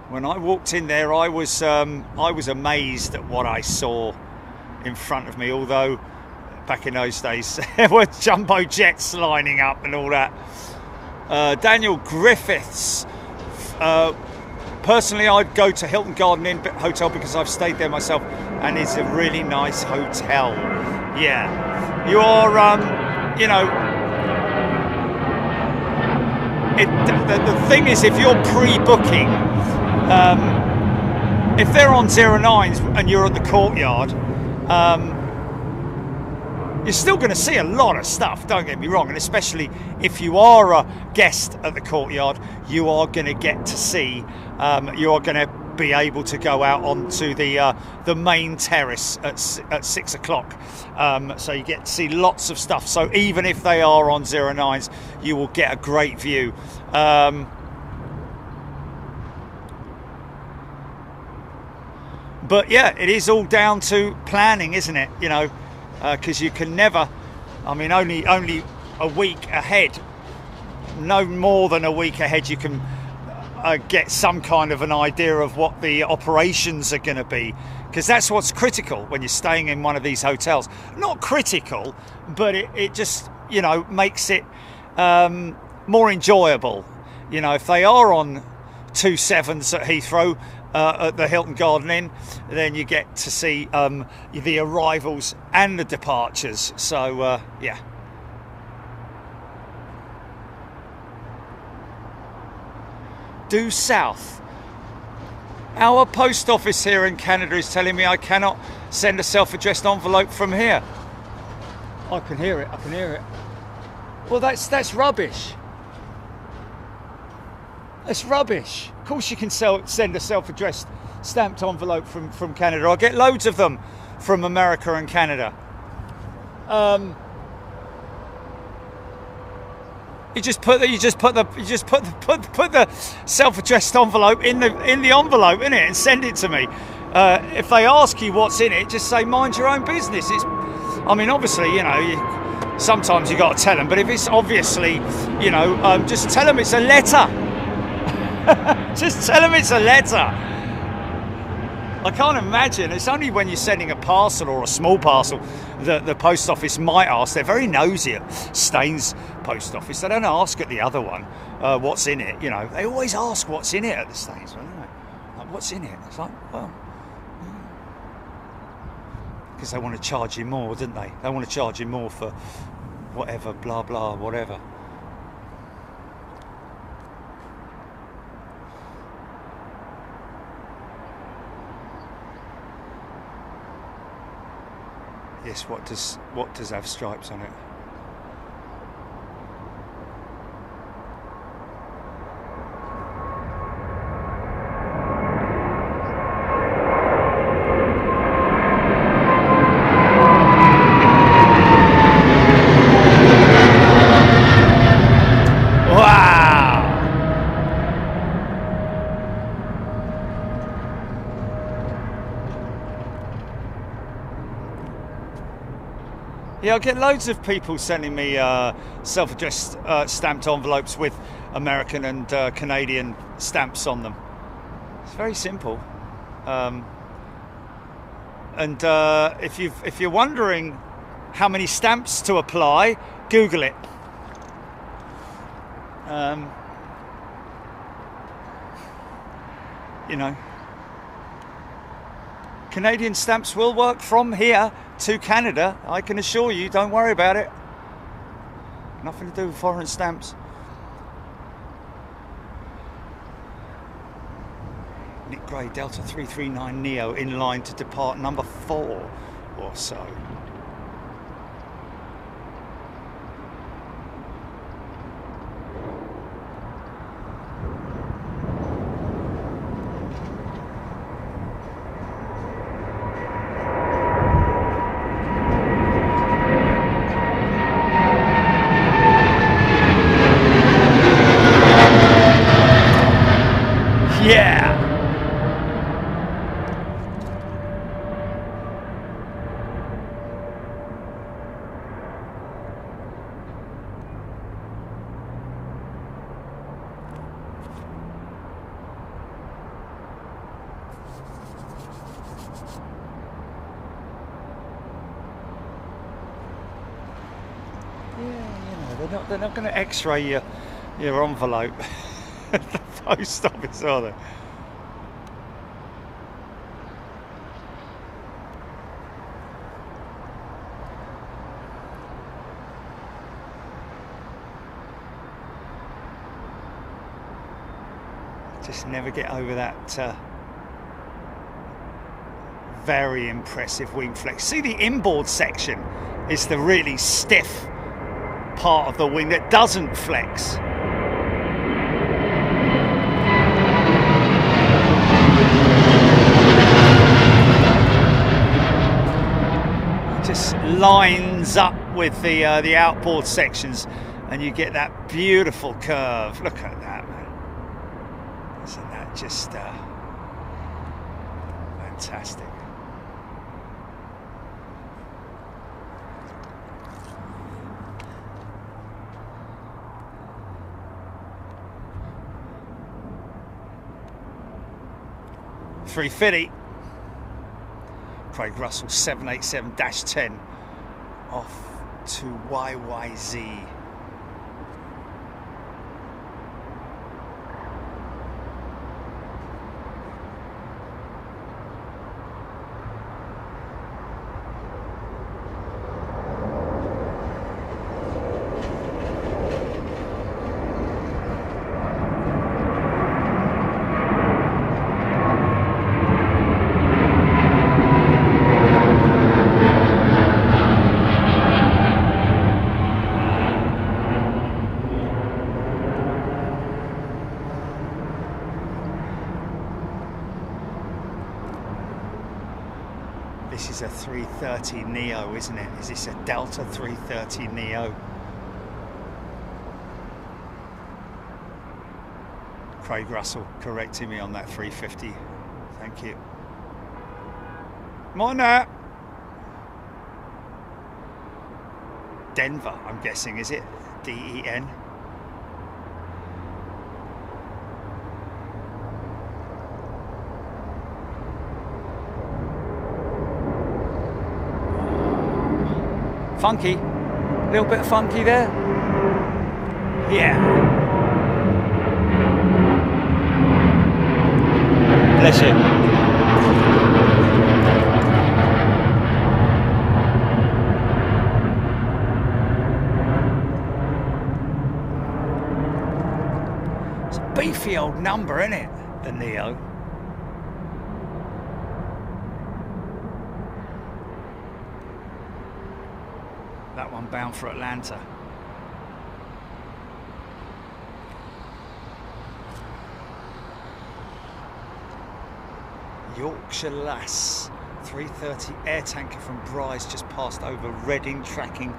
When I walked in there, I was amazed at what I saw in front of me, although back in those days there were jumbo jets lining up and all that. Daniel Griffiths, personally I'd go to Hilton Garden Inn Hotel because I've stayed there myself and it's a really nice hotel. Yeah, you're you know, the thing is, if you're pre-booking, if they're on 09s and you're at the Courtyard, you're still going to see a lot of stuff, don't get me wrong, and especially if you are a guest at the Courtyard, you are going to get to see, you are going to be able to go out onto the main terrace at 6 o'clock, so you get to see lots of stuff. So even if they are on 09s, you will get a great view. But yeah, it is all down to planning, isn't it? You know, because you can never, I mean, only a week ahead, no more than a week ahead, you can get some kind of an idea of what the operations are going to be, because that's what's critical when you're staying in one of these hotels. Not critical, but it just, you know, makes it more enjoyable. You know, if they are on 27s at Heathrow, at the Hilton Garden Inn, then you get to see the arrivals and the departures. So yeah. Due south. Our post office here in Canada is telling me I cannot send a self-addressed envelope from here. I can hear it. I can hear it. Well, that's rubbish. That's rubbish. Of course you can send a self-addressed stamped envelope from Canada. I get loads of them from America and Canada. You just put the self-addressed envelope in the envelope, innit, and send it to me. If they ask you what's in it, just say mind your own business. I mean, obviously, you know, sometimes you got to tell them, but if it's obviously, you know, just tell them it's a letter. Just tell them it's a letter. I can't imagine. It's only when you're sending a parcel or a small parcel that the post office might ask. They're very nosy at Staines post office. They don't ask at the other one what's in it. You know, they always ask what's in it at the Staines one, don't they? Like, what's in it? It's like, well, because they want to charge you more, don't they? They want to charge you more for whatever, blah blah, whatever. Yes, what does have stripes on it? Yeah, I get loads of people sending me self-addressed stamped envelopes with American and Canadian stamps on them. It's very simple. And if you're wondering how many stamps to apply, Google it. You know, Canadian stamps will work from here to Canada, I can assure you. Don't worry about it. Nothing to do with foreign stamps. Nick Gray, Delta 339 Neo, in line to depart number 4 or so. They're not going to X-ray your envelope at the post office, are they? Just never get over that very impressive wing flex. See, the inboard section is the really stiff part of the wing that doesn't flex. It just lines up with the outboard sections, and you get that beautiful curve. Look at that, man. Isn't that just fantastic? .350. Craig Russell 787-10 off to YYZ. This is a 330 Neo, isn't it? Is this a Delta 330 Neo? Craig Russell correcting me on that 350. Thank you. Morning. Denver, I'm guessing, is it? D-E-N. Funky, a little bit of funky there. Yeah. Bless you. It's a beefy old number, isn't it? The Neo. That one bound for Atlanta. Yorkshire Lass 330 air tanker from Bryce just passed over Reading, tracking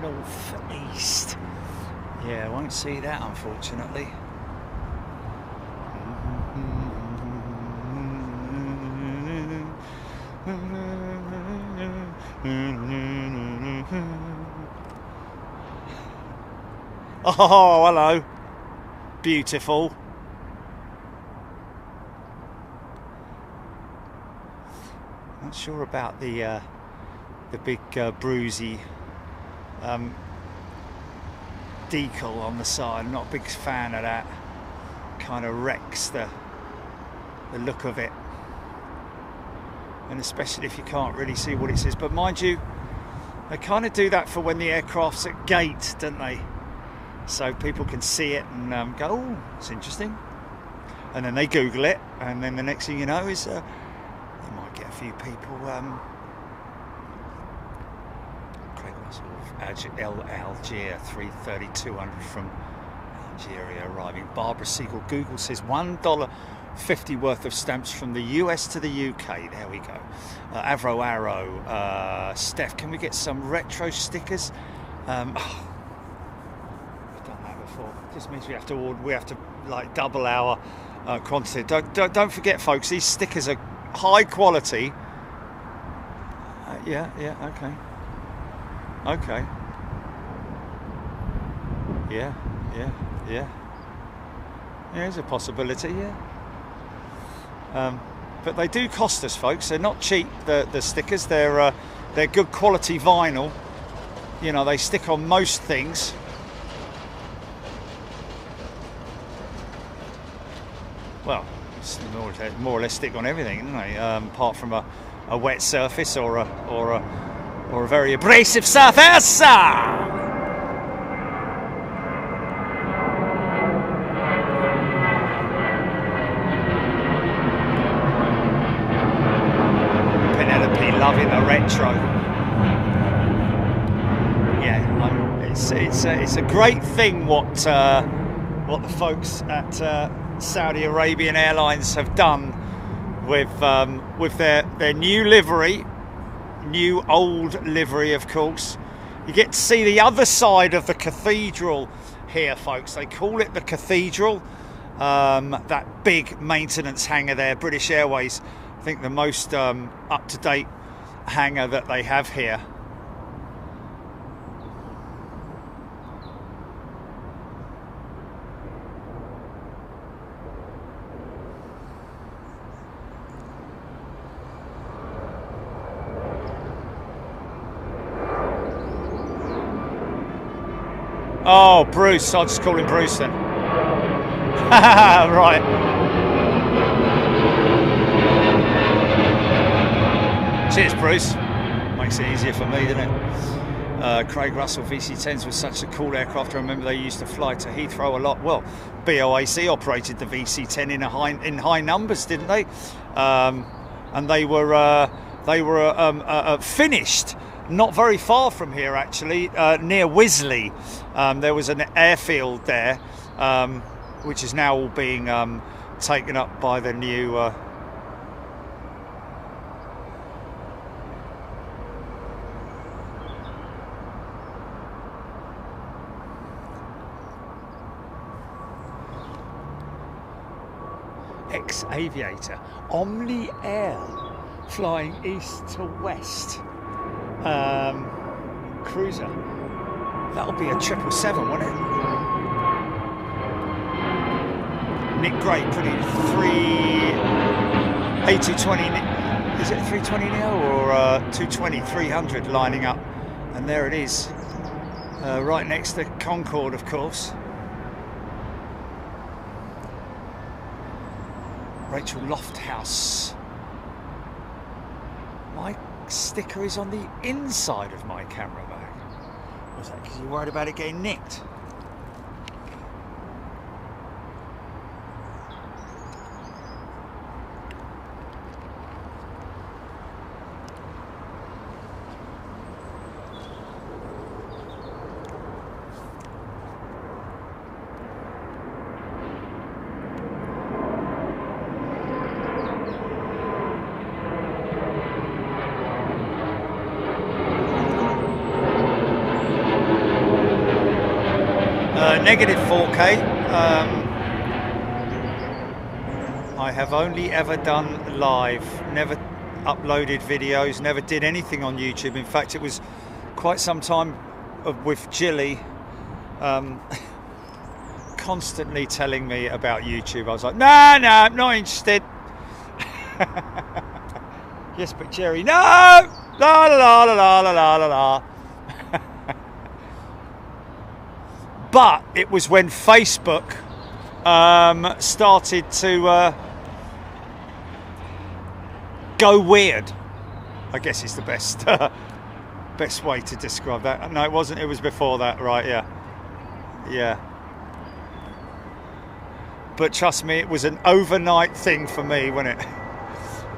north-east. Yeah, I won't see that, unfortunately. Oh, hello. Beautiful. Not sure about the big bruisey decal on the side. Not a big fan of that. Kind of wrecks the look of it, and especially if you can't really see what it says. But mind you, they kind of do that for when the aircraft's at gate, don't they? So people can see it and go, oh, it's interesting. And then they Google it, and then the next thing you know is you might get a few people. Craig Russell of Algier 330-200 from Algeria arriving. Barbara Siegel, Google says $1.50 worth of stamps from the US to the UK. There we go. Avro Arrow. Steph, can we get some retro stickers? Just means we have to order, we have to like double our quantity. Don't forget, folks, these stickers are high quality. Yeah, okay. Yeah. There's a possibility, yeah. But they do cost us, folks. They're not cheap. The stickers. They're good quality vinyl. You know, they stick on most things. well, more or less stick on everything, isn't they? Apart from a wet surface or a very abrasive surface. Penelope loving the retro. Yeah, it's a great thing what the folks at Saudi Arabian Airlines have done with their new livery, new old livery, of course. You get to see the other side of the cathedral here, folks. They call it the cathedral. That big maintenance hangar there, British Airways, I think the most up-to-date hangar that they have here. Oh, Bruce. I'll just call him Bruce then. Right. Cheers, Bruce. Makes it easier for me, doesn't it? Craig Russell, VC-10s was such a cool aircraft. I remember they used to fly to Heathrow a lot. Well, BOAC operated the VC-10 in high numbers, didn't they? And they were finished not very far from here, actually, near Wisley. There was an airfield there, which is now all being taken up by the new ex-aviator Omni Air, flying east to west. Cruiser. That'll be a 777, won't it? Nick Gray putting A220. Is it 320 now or 220 300 lining up? And there it is, right next to Concorde, of course. Rachel Lofthouse. My sticker is on the inside of my camera bag. Was that because you're worried about it getting nicked? Negative 4K. I have only ever done live, never uploaded videos, never did anything on YouTube. In fact, it was quite some time with Jilly constantly telling me about YouTube. I was like, no, I'm not interested. Yes, but Jerry, no, la la la la la la la la. But it was when Facebook started to go weird. I guess is the best best way to describe that. No, it wasn't. It was before that, right? Yeah. But trust me, it was an overnight thing for me, wasn't it?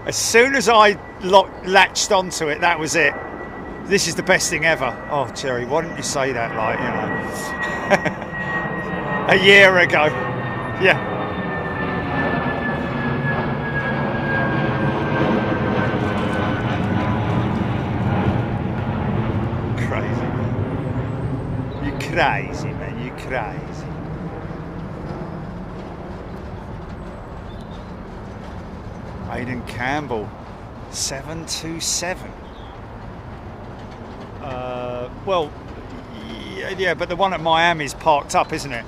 As soon as I latched onto it, that was it. This is the best thing ever. Oh, Jerry, why didn't you say that, like, you know, a year ago? Yeah. Crazy. You crazy, man. You crazy. Aidan Campbell, 727. Well, yeah, but the one at Miami is parked up, isn't it?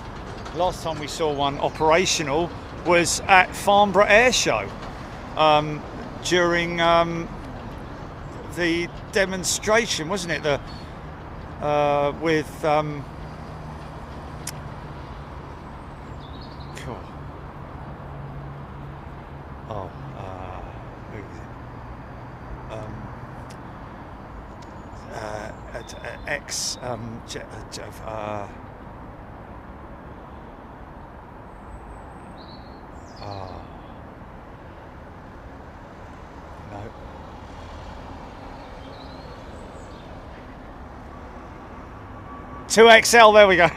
Last time we saw one operational was at Farnborough Air Show during the demonstration, wasn't it? The with cool. Oh, who is it? X, no. 2XL, there we go.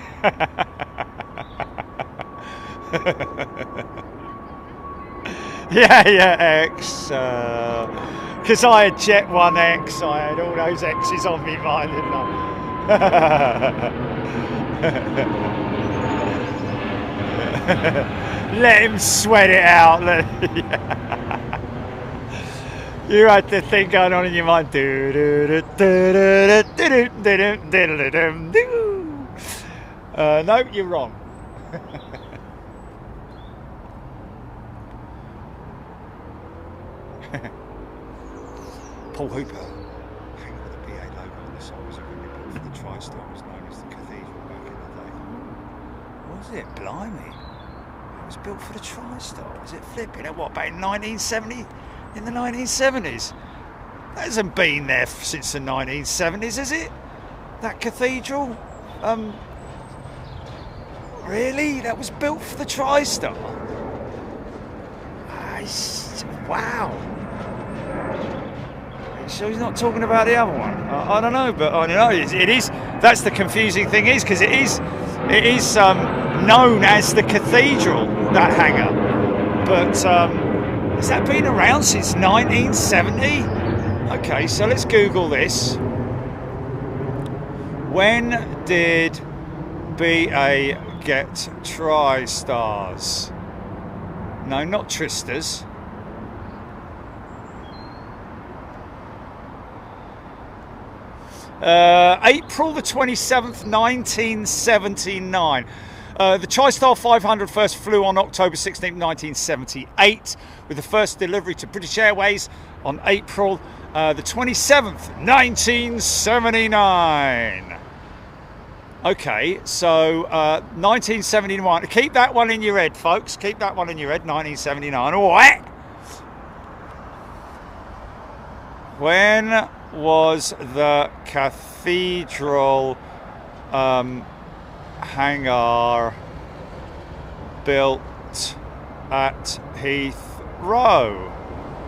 yeah, X. Because I had Jet 1X, I had all those X's on me mind, didn't I? Let him sweat it out. You had the thing going on in your mind. No, you're wrong. Paul Hooper, hanging with the BA logo on the side, was originally built for the TriStar, was known as the Cathedral back in the day. Was it? Blimey. It was built for the TriStar. Was it flipping at what, about in 1970? In the 1970s? That hasn't been there since the 1970s, has it? That cathedral? Really? That was built for the TriStar? Wow. So he's not talking about the other one. I don't know, but I know it is. That's the confusing thing, is because it is known as the cathedral, that hangar. But has that been around since 1970? Okay, so let's Google this. When did BA get TriStars? No, not Tristas. April the 27th, 1979. The TriStar 500 first flew on October 16th, 1978, with the first delivery to British Airways on April the 27th, 1979. Okay, so 1979. Keep that one in your head, folks. Keep that one in your head, 1979. All right. When was the cathedral hangar built at Heathrow?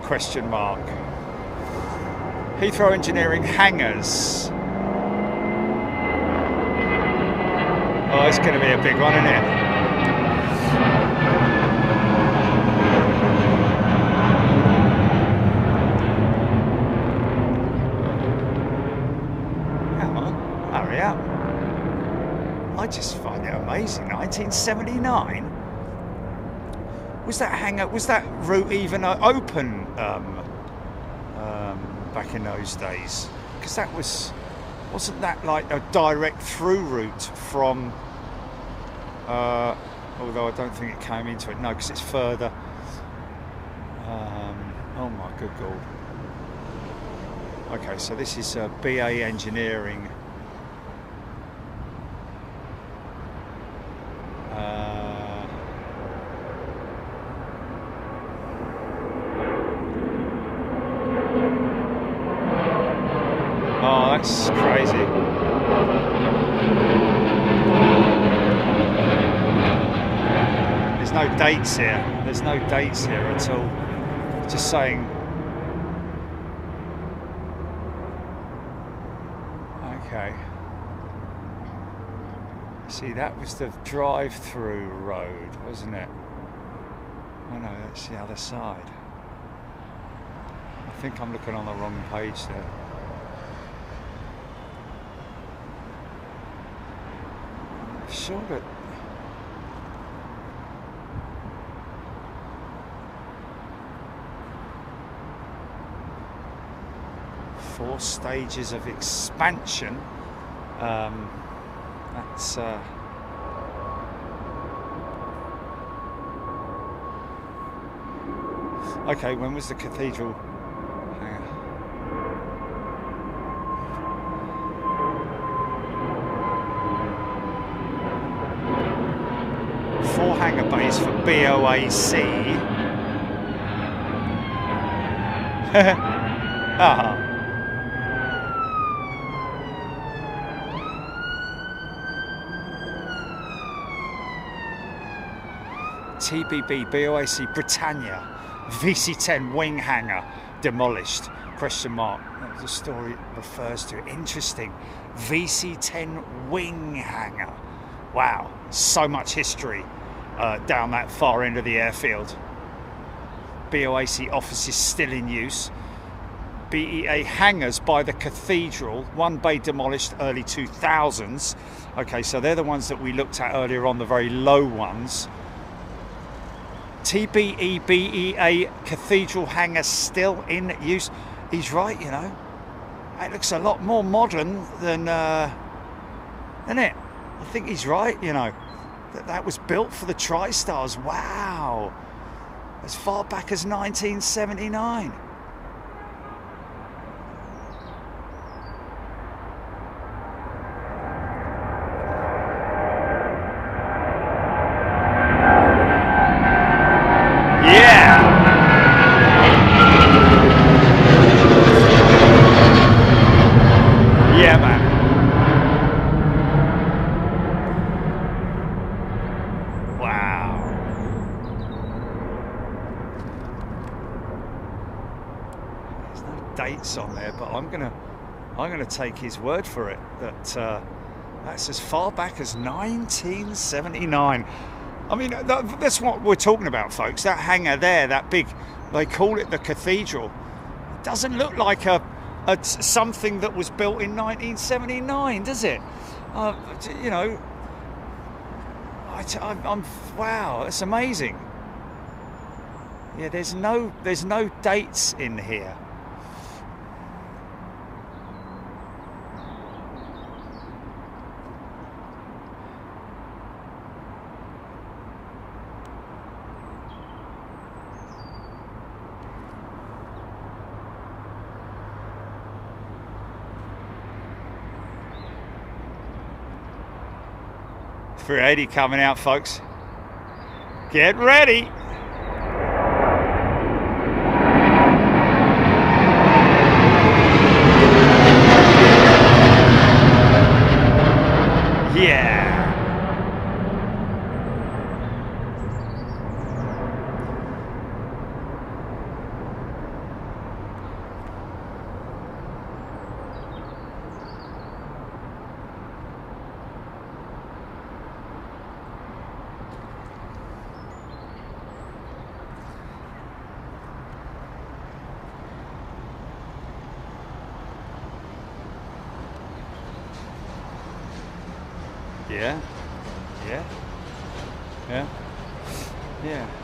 Question mark. Heathrow Engineering hangars. Oh, it's going to be a big one, isn't it? I just find it amazing. 1979. Was that hangar? Was that route even open back in those days? Because that wasn't that like a direct through route from? Although I don't think it came into it. No, because it's further. Oh my good God. Okay, so this is BA Engineering. Oh, that's crazy. There's no dates here. There's no dates here at all. Just saying. Okay. See, that was the drive-through road, wasn't it? Oh no, that's the other side. I think I'm looking on the wrong page there. Sure, but four stages of expansion. That's okay. When was the cathedral? Hang on. 4 hangar bays for BOAC. uh-huh. TBB BOAC Britannia VC-10 wing hangar demolished, question mark. That was the story it refers to. Interesting. VC-10 wing hangar. Wow, so much history down that far end of the airfield. BOAC offices still in use. BEA hangars by the cathedral, one bay demolished early 2000s. Okay, so they're the ones that we looked at earlier on, the very low ones. TBE BEA cathedral hangar still in use. He's right, you know. It looks a lot more modern than, isn't it? I think he's right, you know. That was built for the TriStars. Wow. As far back as 1979. On there, but I'm gonna take his word for it that that's as far back as 1979. I mean, that's what we're talking about, folks. That hangar there, that big, they call it the cathedral. It doesn't look like a something that was built in 1979, does it? You know, I'm wow, that's amazing. Yeah, there's no dates in here. .380 coming out, folks. Get ready. Yeah. Yeah, yeah, yeah, yeah.